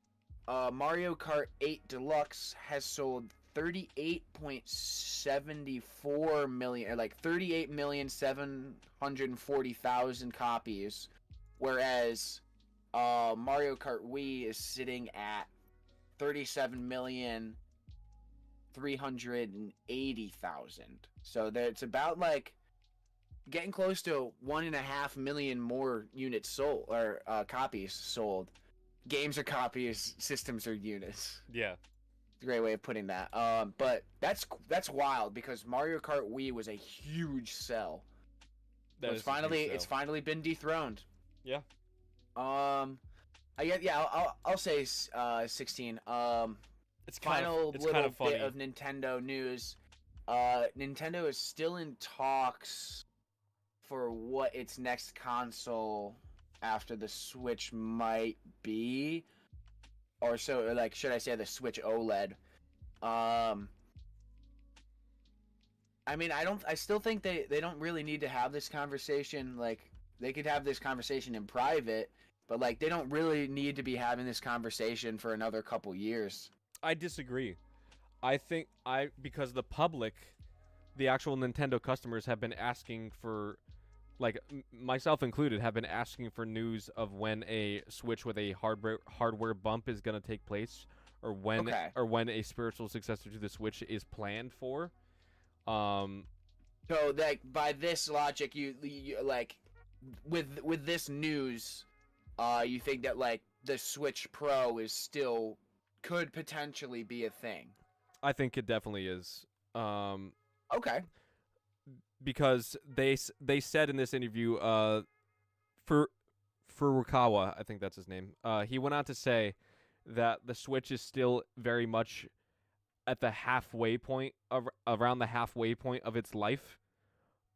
Mario Kart 8 Deluxe has sold 38.74 million, or like 38,740,000 copies, whereas Mario Kart Wii is sitting at 37,380,000. So it's about like getting close to 1.5 million more units sold, or copies sold. Games are copies, systems are units. Yeah, it's a great way of putting that. But that's wild because Mario Kart Wii was a huge sell. It's finally been dethroned. Yeah. I'll say 16. It's final kind little of funny. bit of Nintendo news. Nintendo is still in talks for what its next console after the Switch might be, or should I say the Switch OLED? I mean, I still think they don't really need to have this conversation. Like, they could have this conversation in private, but like, they don't really need to be having this conversation for another couple years. I disagree. I think because the public, the actual Nintendo customers have been asking for, like myself included, have been asking for news of when a Switch with a hardware bump is going to take place, or when a spiritual successor to the Switch is planned for. So like by this logic, you like with this news, you think that like the Switch Pro could potentially be a thing. I think it definitely is. Okay. Because they said in this interview, Furukawa, I think that's his name. He went on to say that the Switch is still very much at the halfway point, around the halfway point of its life,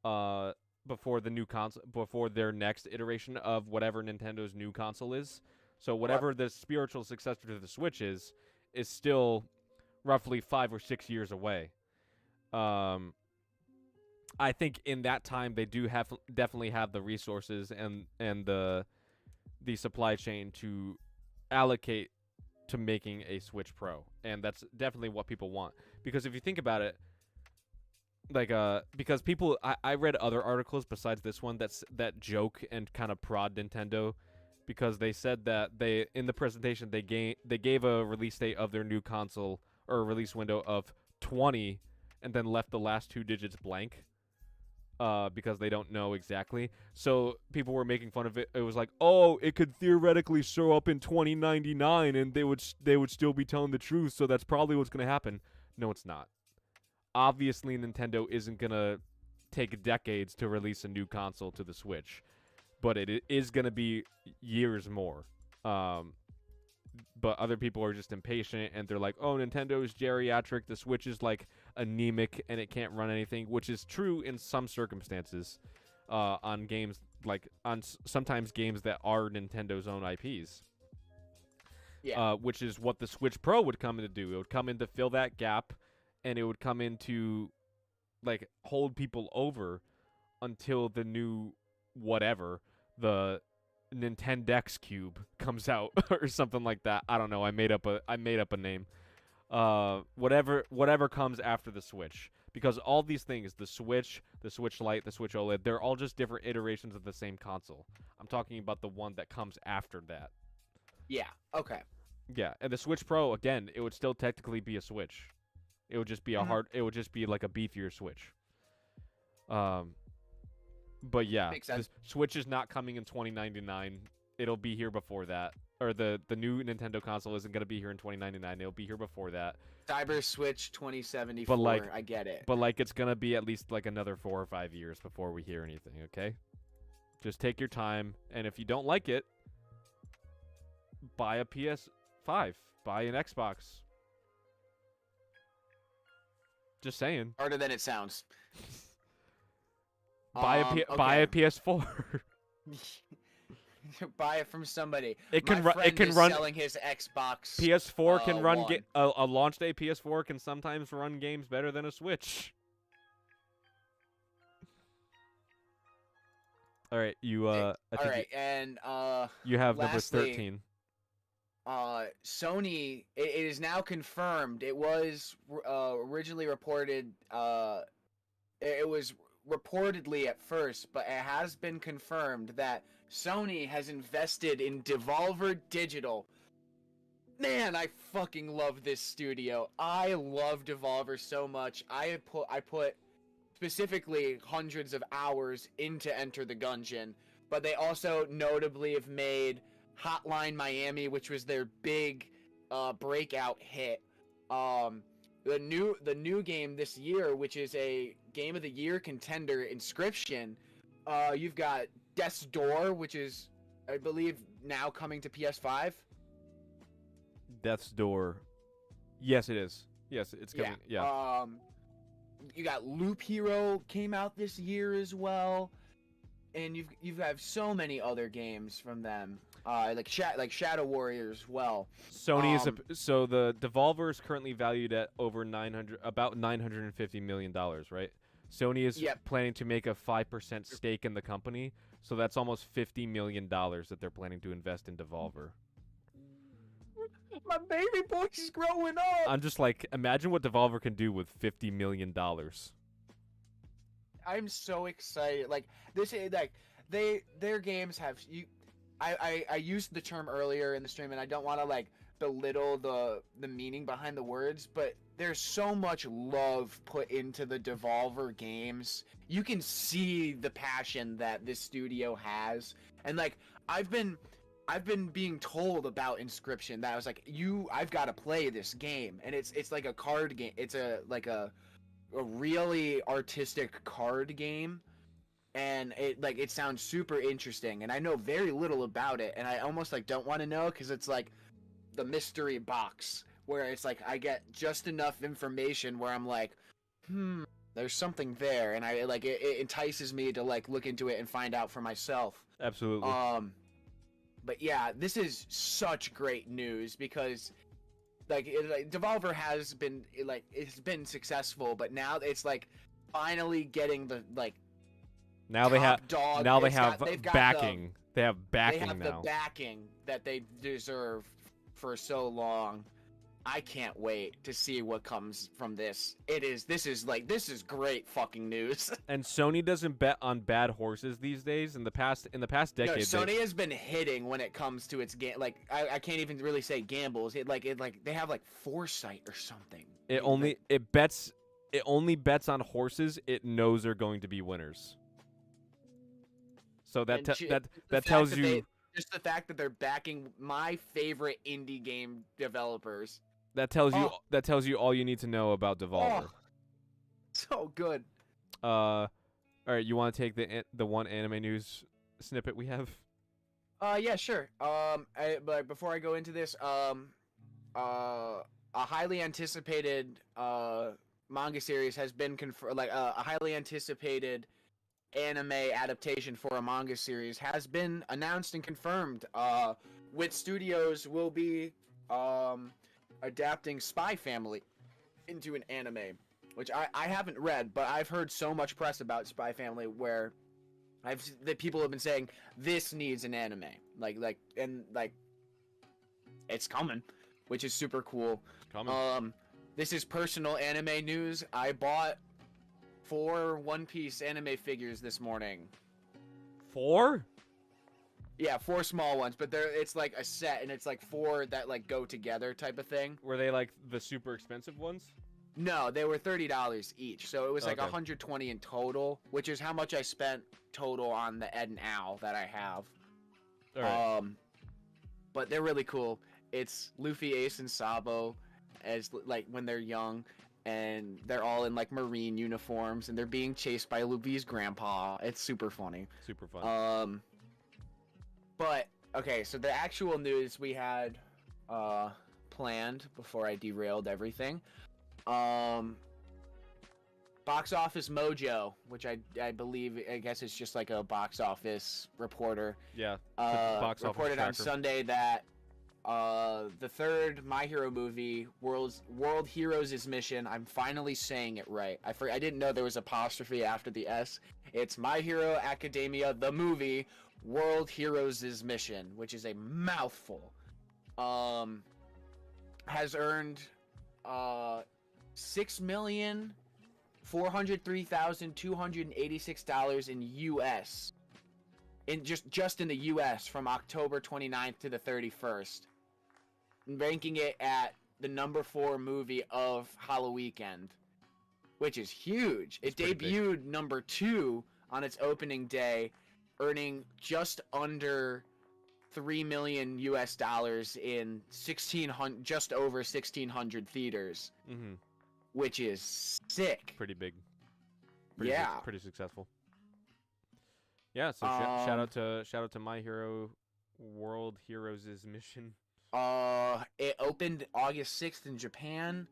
before the new console, before their next iteration of whatever Nintendo's new console is. So whatever the spiritual successor to the Switch is still roughly 5 or 6 years away. I think in that time they do definitely have the resources and the supply chain to allocate to making a Switch Pro, and that's definitely what people want. Because if you think about it, like because people, I read other articles besides this one that joke and kind of prod Nintendo, because they said that they, in the presentation, they gave a release date of their new console, or a release window of 20, and then left the last 2 digits blank. Because they don't know exactly. So people were making fun of it. It was like, oh, it could theoretically show up in 2099 and they would still be telling the truth, so that's probably what's going to happen. No, it's not. Obviously, Nintendo isn't going to take decades to release a new console to the Switch, but it is going to be years more. But other people are just impatient, and they're like, oh, Nintendo is geriatric, the Switch is like anemic and it can't run anything, which is true in some circumstances, on games, like sometimes games that are Nintendo's own IPs. Yeah. Which is what the Switch Pro would come in to do. It would come in to fill that gap, and it would come in to like hold people over until the new whatever, the Nintendex Cube comes out or something like that. I don't know. I made up a name. Whatever comes after the Switch, because all these things, the Switch Lite, the Switch OLED, they're all just different iterations of the same console. I'm talking about the one that comes after that. Yeah. Okay. Yeah, and the Switch Pro, again, it would still technically be a Switch. It would just be it would just be like a beefier Switch. But yeah, the Switch is not coming in 2099. It'll be here before that. Or the new Nintendo console isn't going to be here in 2099. It'll be here before that. Cyber Switch 2074. But I get it. But like, it's going to be at least like another 4 or 5 years before we hear anything, okay? Just take your time, and if you don't like it, buy a PS5. Buy an Xbox. Just saying. Harder than it sounds. Buy a PS4. Buy it from somebody. It can run. Selling his Xbox. PS4 can run a launch day PS4 can sometimes run games better than a Switch. All right, you you have lastly, number 13. Sony, it is now confirmed. It was originally reported. It was reportedly at first, but it has been confirmed that Sony has invested in Devolver Digital. Man, I fucking love this studio. I love Devolver so much. I put specifically hundreds of hours into Enter the Gungeon, but they also notably have made Hotline Miami, which was their big breakout hit. The new game this year, which is a Game of the Year contender, Inscription. You've got Death's Door, which is, I believe, now coming to PS5. Death's Door. Yes, it is. Yes, it's coming. Yeah. You got Loop Hero came out this year as well, and you've have so many other games from them. Like Shadow Warrior as well. Sony so the Devolver is currently valued at about $950 million, right? Sony is Yep. planning to make a 5% stake in the company, so that's almost $50 million that they're planning to invest in Devolver. My baby boy's growing up. I'm just like, imagine what Devolver can do with $50 million. I'm so excited. Like this is like their games have you. I used the term earlier in the stream, and I don't want to like belittle the meaning behind the words, but there's so much love put into the Devolver games. You can see the passion that this studio has, and like I've been being told about Inscription that I was like, I've got to play this game, and it's like a card game. It's a really artistic card game, and it sounds super interesting, and I know very little about it, and I almost like don't want to know because it's like the mystery box where it's like I get just enough information where I'm like, there's something there, and I like it entices me to like look into it and find out for myself. Absolutely. But yeah, this is such great news because Devolver has been it's been successful, but now it's like finally getting the like now they have dog. Now they have backing. They have now. The backing that they deserve for so long. I can't wait to see what comes from this. This is great fucking news. And Sony doesn't bet on bad horses these days. In the past decade, no, Sony has been hitting when it comes to its game. Like I can't even really say gambles. They have like foresight or something. It only bets on horses it knows are going to be winners. So that tells you just the fact that they're backing my favorite indie game developers. That tells you all you need to know about Devolver. So good. All right, you want to take the one anime news snippet we have? Yeah, sure. But before I go into this, a highly anticipated manga series has been confirmed. Like a highly anticipated anime adaptation for a manga series has been announced and confirmed. Which studios will be adapting Spy Family into an anime, which I haven't read, but I've heard so much press about Spy Family where that people have been saying this needs an anime, and it's coming, which is super cool. This is personal anime news. I bought 4 One Piece anime figures this morning. 4? Yeah, 4 small ones, but it's like a set, and it's like 4 that like go together type of thing. Were they like the super expensive ones? No, they were $30 each, so it was like Okay. $120 in total, which is how much I spent total on the Ed and Al that I have. All right. But they're really cool. It's Luffy, Ace, and Sabo as like when they're young, and they're all in like marine uniforms, and they're being chased by Luffy's grandpa. It's super funny. Super fun. But okay, so the actual news we had planned before I derailed everything. Box Office Mojo, which I guess it's just like a box office reporter. Yeah. Box office reported on tracker. Sunday that the third My Hero movie, World Heroes' Mission. I'm finally saying it right. I didn't know there was apostrophe after the S. It's My Hero Academia, the movie, World Heroes' Mission, which is a mouthful. Has earned $6,403,286 in US. Just in the US from October 29th to the 31st. Ranking it at the number 4 movie of Halloween, which is huge. It debuted number 2 on its opening day, earning just under $3 million US in just over 1,600 theaters, which is sick. Pretty big. Pretty successful. Yeah. So shout out to My Hero World Heroes' Mission. It opened August 6th in Japan,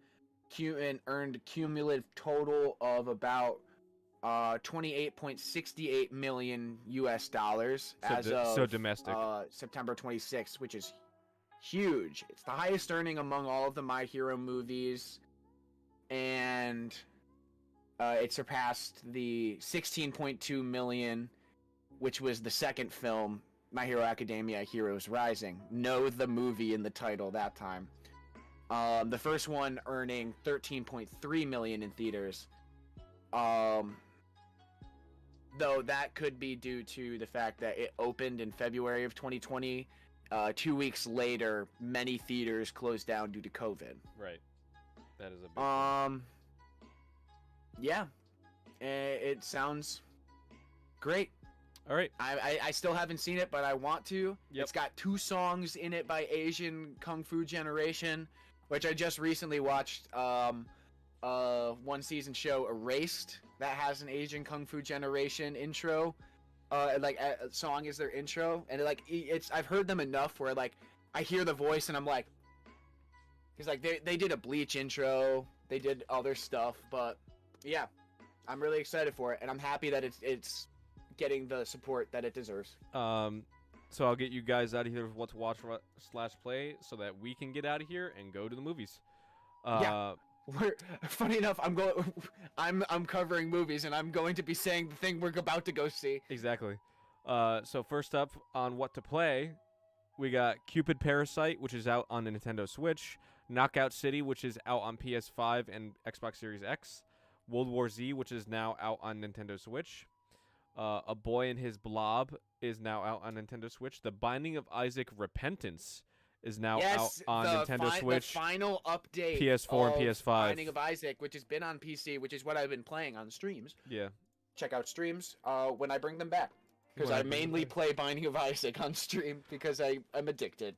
and earned a cumulative total of about $28.68 million US So domestic. September 26th, which is huge. It's the highest earning among all of the My Hero movies, and it surpassed the 16.2 million, which was the second film, My Hero Academia: Heroes Rising. No, the movie in the title that time. The first one earning 13.3 million in theaters. Though that could be due to the fact that it opened in February of 2020. 2 weeks later, many theaters closed down due to COVID. Right. That is a big thing. Yeah. It sounds great. All right. I still haven't seen it, but I want to. Yep. It's got 2 songs in it by Asian Kung Fu Generation, which I just recently watched. One season show Erased that has an Asian Kung Fu Generation intro. A song is their intro, and I've heard them enough where like I hear the voice and I'm like, because like they did a Bleach intro, they did other stuff, but yeah, I'm really excited for it, and I'm happy that it's getting the support that it deserves. So I'll get you guys out of here with what to watch / play, so that we can get out of here and go to the movies. Yeah. Funny enough, I'm covering movies, and I'm going to be saying the thing we're about to go see. Exactly. So first up on what to play, we got Cupid Parasite, which is out on the Nintendo Switch. Knockout City, which is out on PS5 and Xbox Series X. World War Z, which is now out on Nintendo Switch. A Boy and His Blob is now out on Nintendo Switch. The Binding of Isaac: Repentance is now out on Nintendo Switch. The final update. PS4 and PS5. Binding of Isaac, which has been on PC, which is what I've been playing on streams. Yeah. Check out streams when I bring them back. Because I mainly play Binding of Isaac on stream because I'm addicted.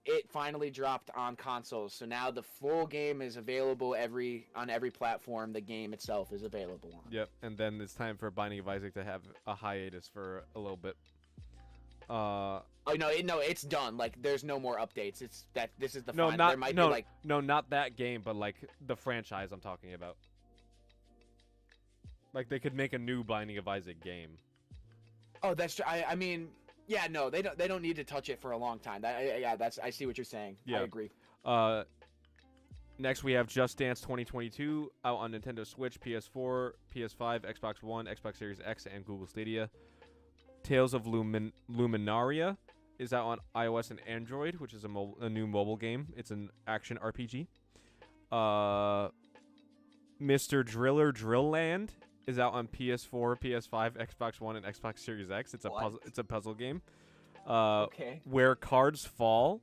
It finally dropped on consoles, so now the full game is available on every platform the game itself is available on. Yep, and then it's time for Binding of Isaac to have a hiatus for a little bit. It's done. Like, there's no more updates. It's that this is the no, final. not There might no, be like no, not that game, but like the franchise I'm talking about. Like they could make a new Binding of Isaac game. Oh, that's true. I mean, yeah, no, they don't need to touch it for a long time. I see what you're saying. Yeah. I agree. Next we have Just Dance 2022 out on Nintendo Switch, PS4, PS5, Xbox One, Xbox Series X, and Google Stadia. Tales of Luminaria is out on iOS and Android, which is a new mobile game. It's an action RPG. Mr. Driller Drill Land is out on PS4, PS5, Xbox One, and Xbox Series X. It's a puzzle. It's a puzzle game. Okay. Where Cards Fall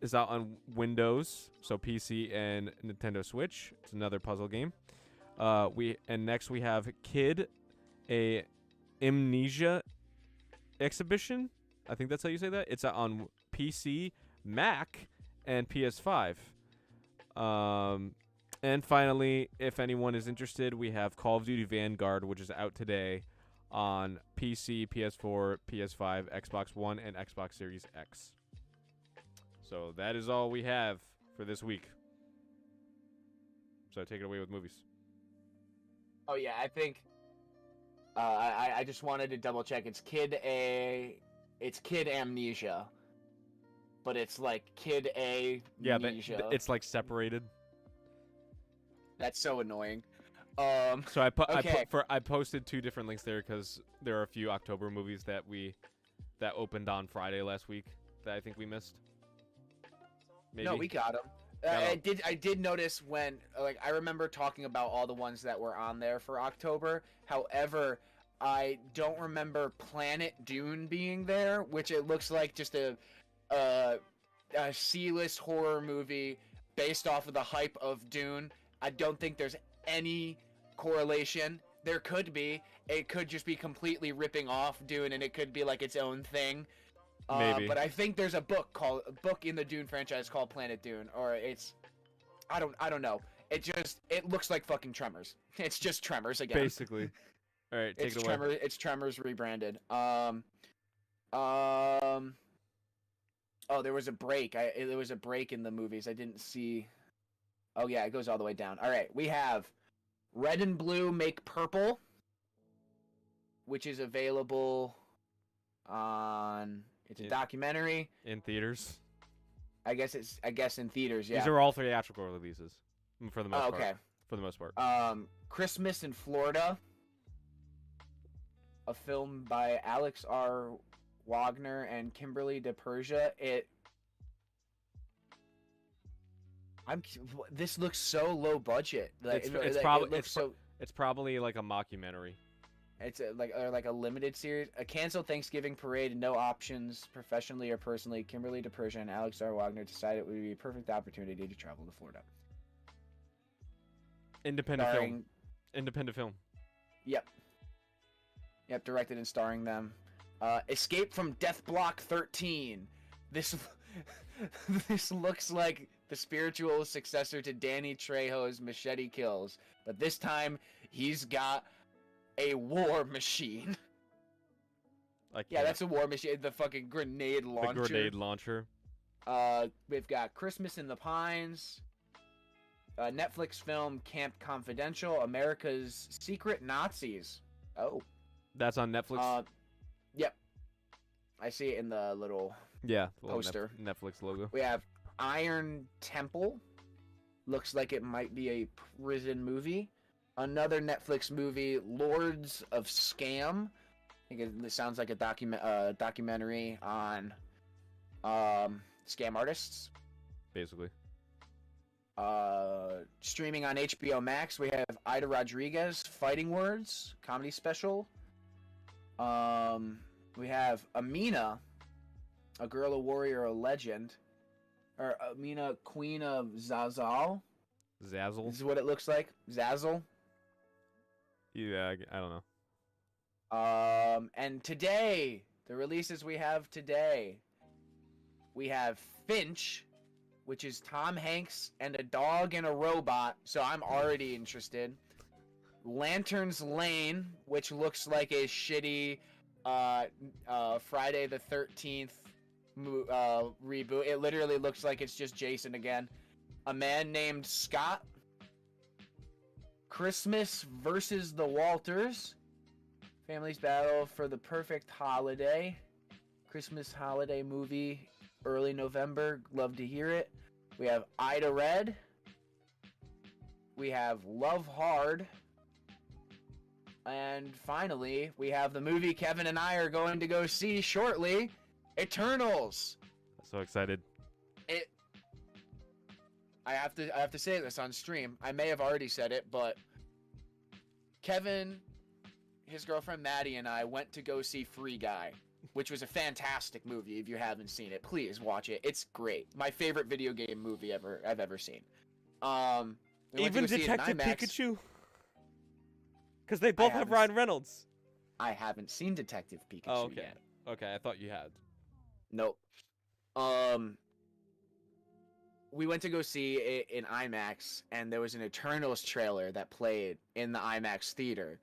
is out on Windows, so PC and Nintendo Switch. It's another puzzle game. Next we have Kid, a Amnesia Exhibition. I think that's how you say that. It's on PC, Mac, and PS5. And finally, if anyone is interested, we have Call of Duty Vanguard, which is out today on PC, PS4, PS5, Xbox One, and Xbox Series X. So that is all we have for this week. So take it away with movies. Oh yeah, I think I just wanted to double check. It's Kid Amnesia, but it's like Kid Amnesia. It's like separated. That's so annoying. So okay. I posted 2 different links there because there are a few October movies that opened on Friday last week that I think we missed. Maybe. No, we got them. I did notice when I remember talking about all the ones that were on there for October. However, I don't remember Planet Dune being there, which it looks like just a C-list horror movie based off of the hype of Dune. I don't think there's any correlation. There could be. It could just be completely ripping off Dune, and it could be like its own thing. Maybe. But I think there's a book in the Dune franchise called Planet Dune, or it's I don't know. It looks like fucking Tremors. It's just Tremors again. Basically. All right, take it away. It's Tremors rebranded. Oh, there was a break. There was a break in the movies. I didn't see. Oh yeah, it goes all the way down. All right, we have Red and Blue Make Purple, which is available on. It's a documentary in theaters. I guess in theaters. Yeah. These are all theatrical releases for the most part. Okay. for the most part. Christmas in Florida, a film by Alex R. Wagner and Kimberly DePersia. This looks so low budget. Like, It's probably like a mockumentary. It's like a limited series. A canceled Thanksgiving parade and no options, professionally or personally. Kimberly DePersia and Alex R. Wagner decided it would be a perfect opportunity to travel to Florida. Independent film. Yep. Directed and starring them. Escape from Death Block 13. This looks like the spiritual successor to Danny Trejo's Machete Kills, but this time he's got a war machine. Yeah, that's a war machine. The fucking grenade launcher. The grenade launcher. We've got Christmas in the Pines. Netflix film Camp Confidential. America's Secret Nazis. Oh. That's on Netflix? Yep. I see it in the little poster. Netflix logo. We have Iron Temple. Looks like it might be a prison movie. Another Netflix movie, Lords of Scam. I think it sounds like a documentary on scam artists. Basically. Streaming on HBO Max, we have Ida Rodriguez, Fighting Words, comedy special. We have Amina, a girl, a warrior, a legend. Or Amina, Queen of Zazzle. Zazzle? This is what it looks like. Zazzle. Yeah, I don't know. And today, the releases we have today. We have Finch, which is Tom Hanks and a dog and a robot, so I'm already interested. Lantern's Lane, which looks like a shitty Friday the 13th reboot. It literally looks like it's just Jason again. A Man Named Scott. Christmas versus the Walters. Family's Battle for the Perfect Holiday. Christmas holiday movie, early November. Love to hear it. We have Ida Red. We have Love Hard. And finally, we have the movie Kevin and I are going to go see shortly, Eternals. So excited. I have to say this on stream. I may have already said it, but Kevin, his girlfriend Maddie, and I went to go see Free Guy, which was a fantastic movie. If you haven't seen it, please watch it. It's great. My favorite video game movie I've ever seen. Even Detective Pikachu? Because they both have Ryan Reynolds. I haven't seen Detective Pikachu yet. Okay, I thought you had. Nope. We went to go see it in IMAX, and there was an Eternals trailer that played in the IMAX theater.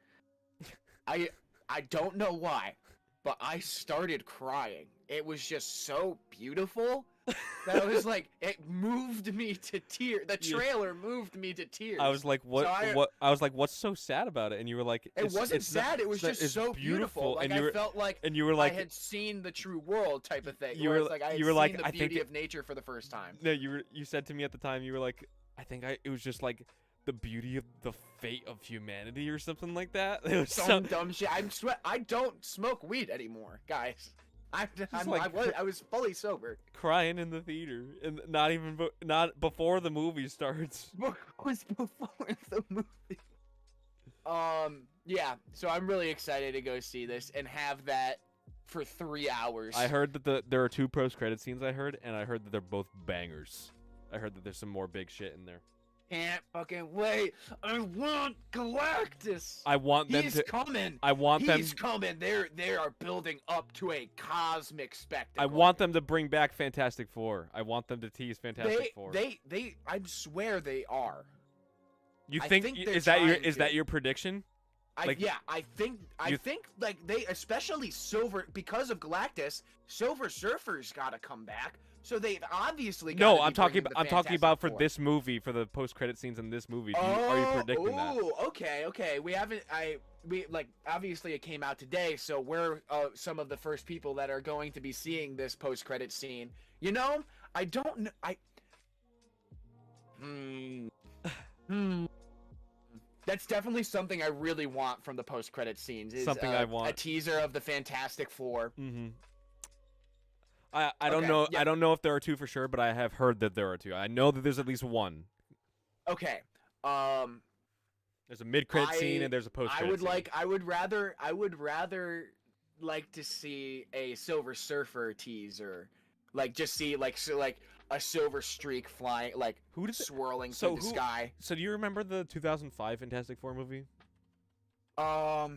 I don't know why, but I started crying. It was just so beautiful that I was like, it moved me to tears. The trailer moved me to tears. I was like, what? I was like, what's so sad about it? And you were like, it wasn't sad. It was just so beautiful. Like, I felt like I had seen the true world type of thing. You were like, I had seen the beauty of nature for the first time. No, you said to me at the time, you were like, it was just like the beauty of the fate of humanity or something like that. It was some dumb shit. I don't smoke weed anymore, guys. I was fully sober. Crying in the theater, and not before the movie starts. Was before the movie. Yeah. So I'm really excited to go see this and have that for 3 hours. I heard that there are 2 post-credit scenes. I heard that they're both bangers. I heard that there's some more big shit in there. Can't fucking wait. I want Galactus. I want them He's coming. I want them. He's coming. They are building up to a cosmic spectacle. I want them to bring back Fantastic Four. I want them to tease Fantastic Four. I swear they are. You think is that your prediction? I think like they, especially Silver, because of Galactus, Silver Surfer's got to come back. So they've obviously no. I'm talking about for this movie, for the post-credit scenes in this movie. Are you predicting that? Oh, okay. We haven't. Obviously it came out today, so we're some of the first people that are going to be seeing this post-credit scene. You know, I don't know. That's definitely something I really want from the post-credit scenes. Is Something I want. a teaser of the Fantastic Four. Mm-hmm. I don't know. Yeah. I don't know if there are 2 for sure, but I have heard that there are 2. I know that there's at least 1. Okay. There's a mid-credit scene and there's a post-credit scene. I would rather like to see a Silver Surfer teaser, like just see like a silver streak flying, like swirling through the sky. So do you remember the 2005 Fantastic Four movie? I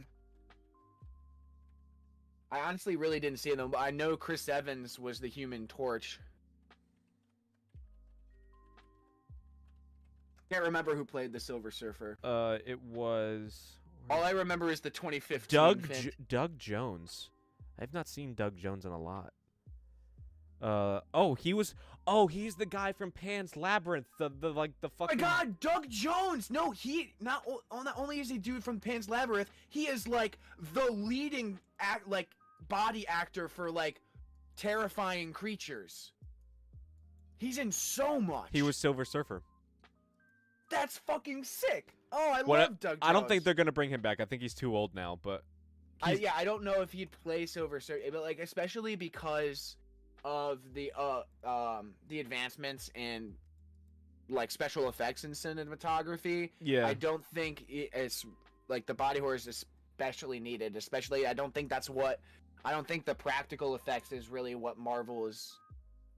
honestly really didn't see them, but I know Chris Evans was the Human Torch. Can't remember who played the Silver Surfer. It was. All I remember is the 2015. Doug Jones. I've not seen Doug Jones in a lot. He's the guy from Pan's Labyrinth. The fucking. Oh my God, Doug Jones! No, he not only is he dude from Pan's Labyrinth, he is like the leading body actor for like terrifying creatures. He's in so much. He was Silver Surfer. That's fucking sick. Oh, I love Doug Jones. I don't think they're gonna bring him back. I think he's too old now. But I don't know if he'd play Silver Surfer, but like especially because of the advancements in like special effects and cinematography. Yeah, I don't think it's like the body horror is especially needed. Especially, I don't think the practical effects is really what Marvel is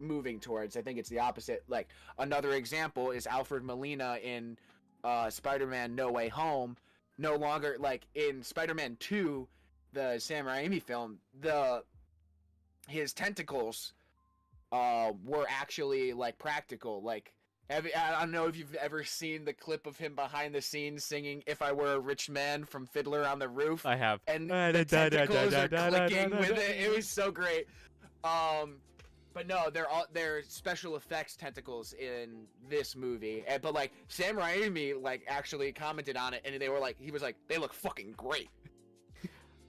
moving towards. I think it's the opposite. Like another example is Alfred Molina in Spider-Man No Way Home. No longer like in Spider-Man 2, the Sam Raimi film, his tentacles were actually like practical. Like I don't know if you've ever seen the clip of him behind the scenes singing "If I Were a Rich Man" from Fiddler on the Roof. I have. And the tentacles are clicking with it. It was so great. But no, they're special effects tentacles in this movie. But like Sam Raimi like actually commented on it, and he was like, they look fucking great.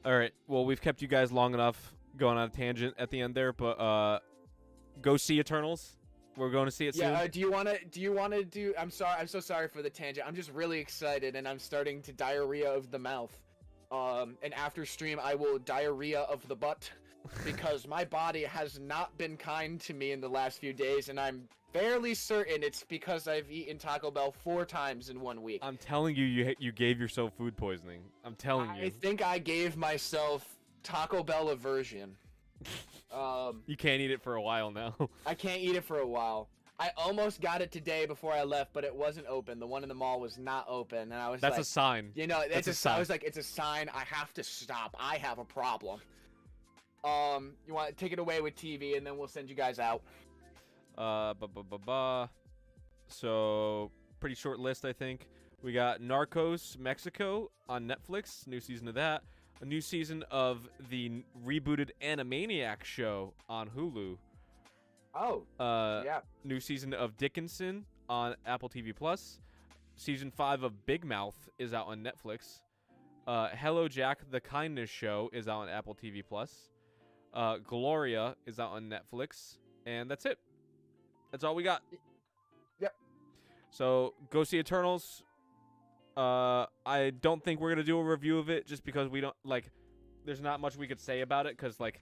All right. Well, we've kept you guys long enough going on a tangent at the end there, but go see Eternals. We're going to see it soon. Yeah. Do you want to do? I'm sorry. I'm so sorry for the tangent. I'm just really excited, and I'm starting to diarrhea of the mouth. And after stream, I will diarrhea of the butt. Because my body has not been kind to me in the last few days, and I'm fairly certain it's because I've eaten Taco Bell 4 times in 1 week. I'm telling you, you gave yourself food poisoning. I'm telling you. I think I gave myself Taco Bell aversion. You can't eat it for a while now. I can't eat it for a while. I almost got it today before I left, but it wasn't open. The one in the mall was not open, and I was That's a sign. You know, it's a sign. I was like, it's a sign. I have to stop. I have a problem. You want to take it away with TV, and then we'll send you guys out. So, pretty short list, I think. We got Narcos Mexico on Netflix, new season of that. A new season of the rebooted Animaniacs show on Hulu. Oh, yeah. New season of Dickinson on Apple TV+. Season 5 of Big Mouth is out on Netflix. Hello Jack, The Kindness Show is out on Apple TV+. Gloria is out on Netflix, and that's it. That's all we got. Yep. So go see Eternals. I don't think we're gonna do a review of it just because we don't like. There's not much we could say about it because like,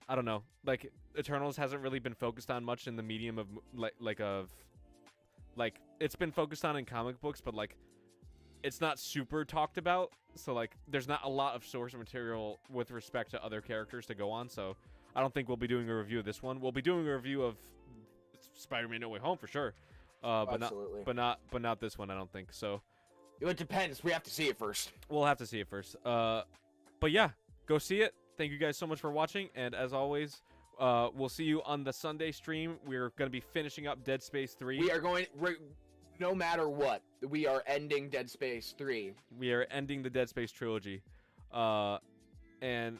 I don't know. Like Eternals hasn't really been focused on much in the medium of like it's been focused on in comic books, but like it's not super talked about. So like there's not a lot of source material with respect to other characters to go on. So I don't think we'll be doing a review of this one. We'll be doing a review of Spider-Man No Way Home for sure. Absolutely. But not this one, I don't think. So it depends. We have to see it first. We'll have to see it first. But yeah, go see it. Thank you guys so much for watching, and as always, we'll see you on the Sunday stream. We're going to be finishing up Dead Space 3. No matter what, we are ending Dead Space 3. We are ending the Dead Space trilogy. And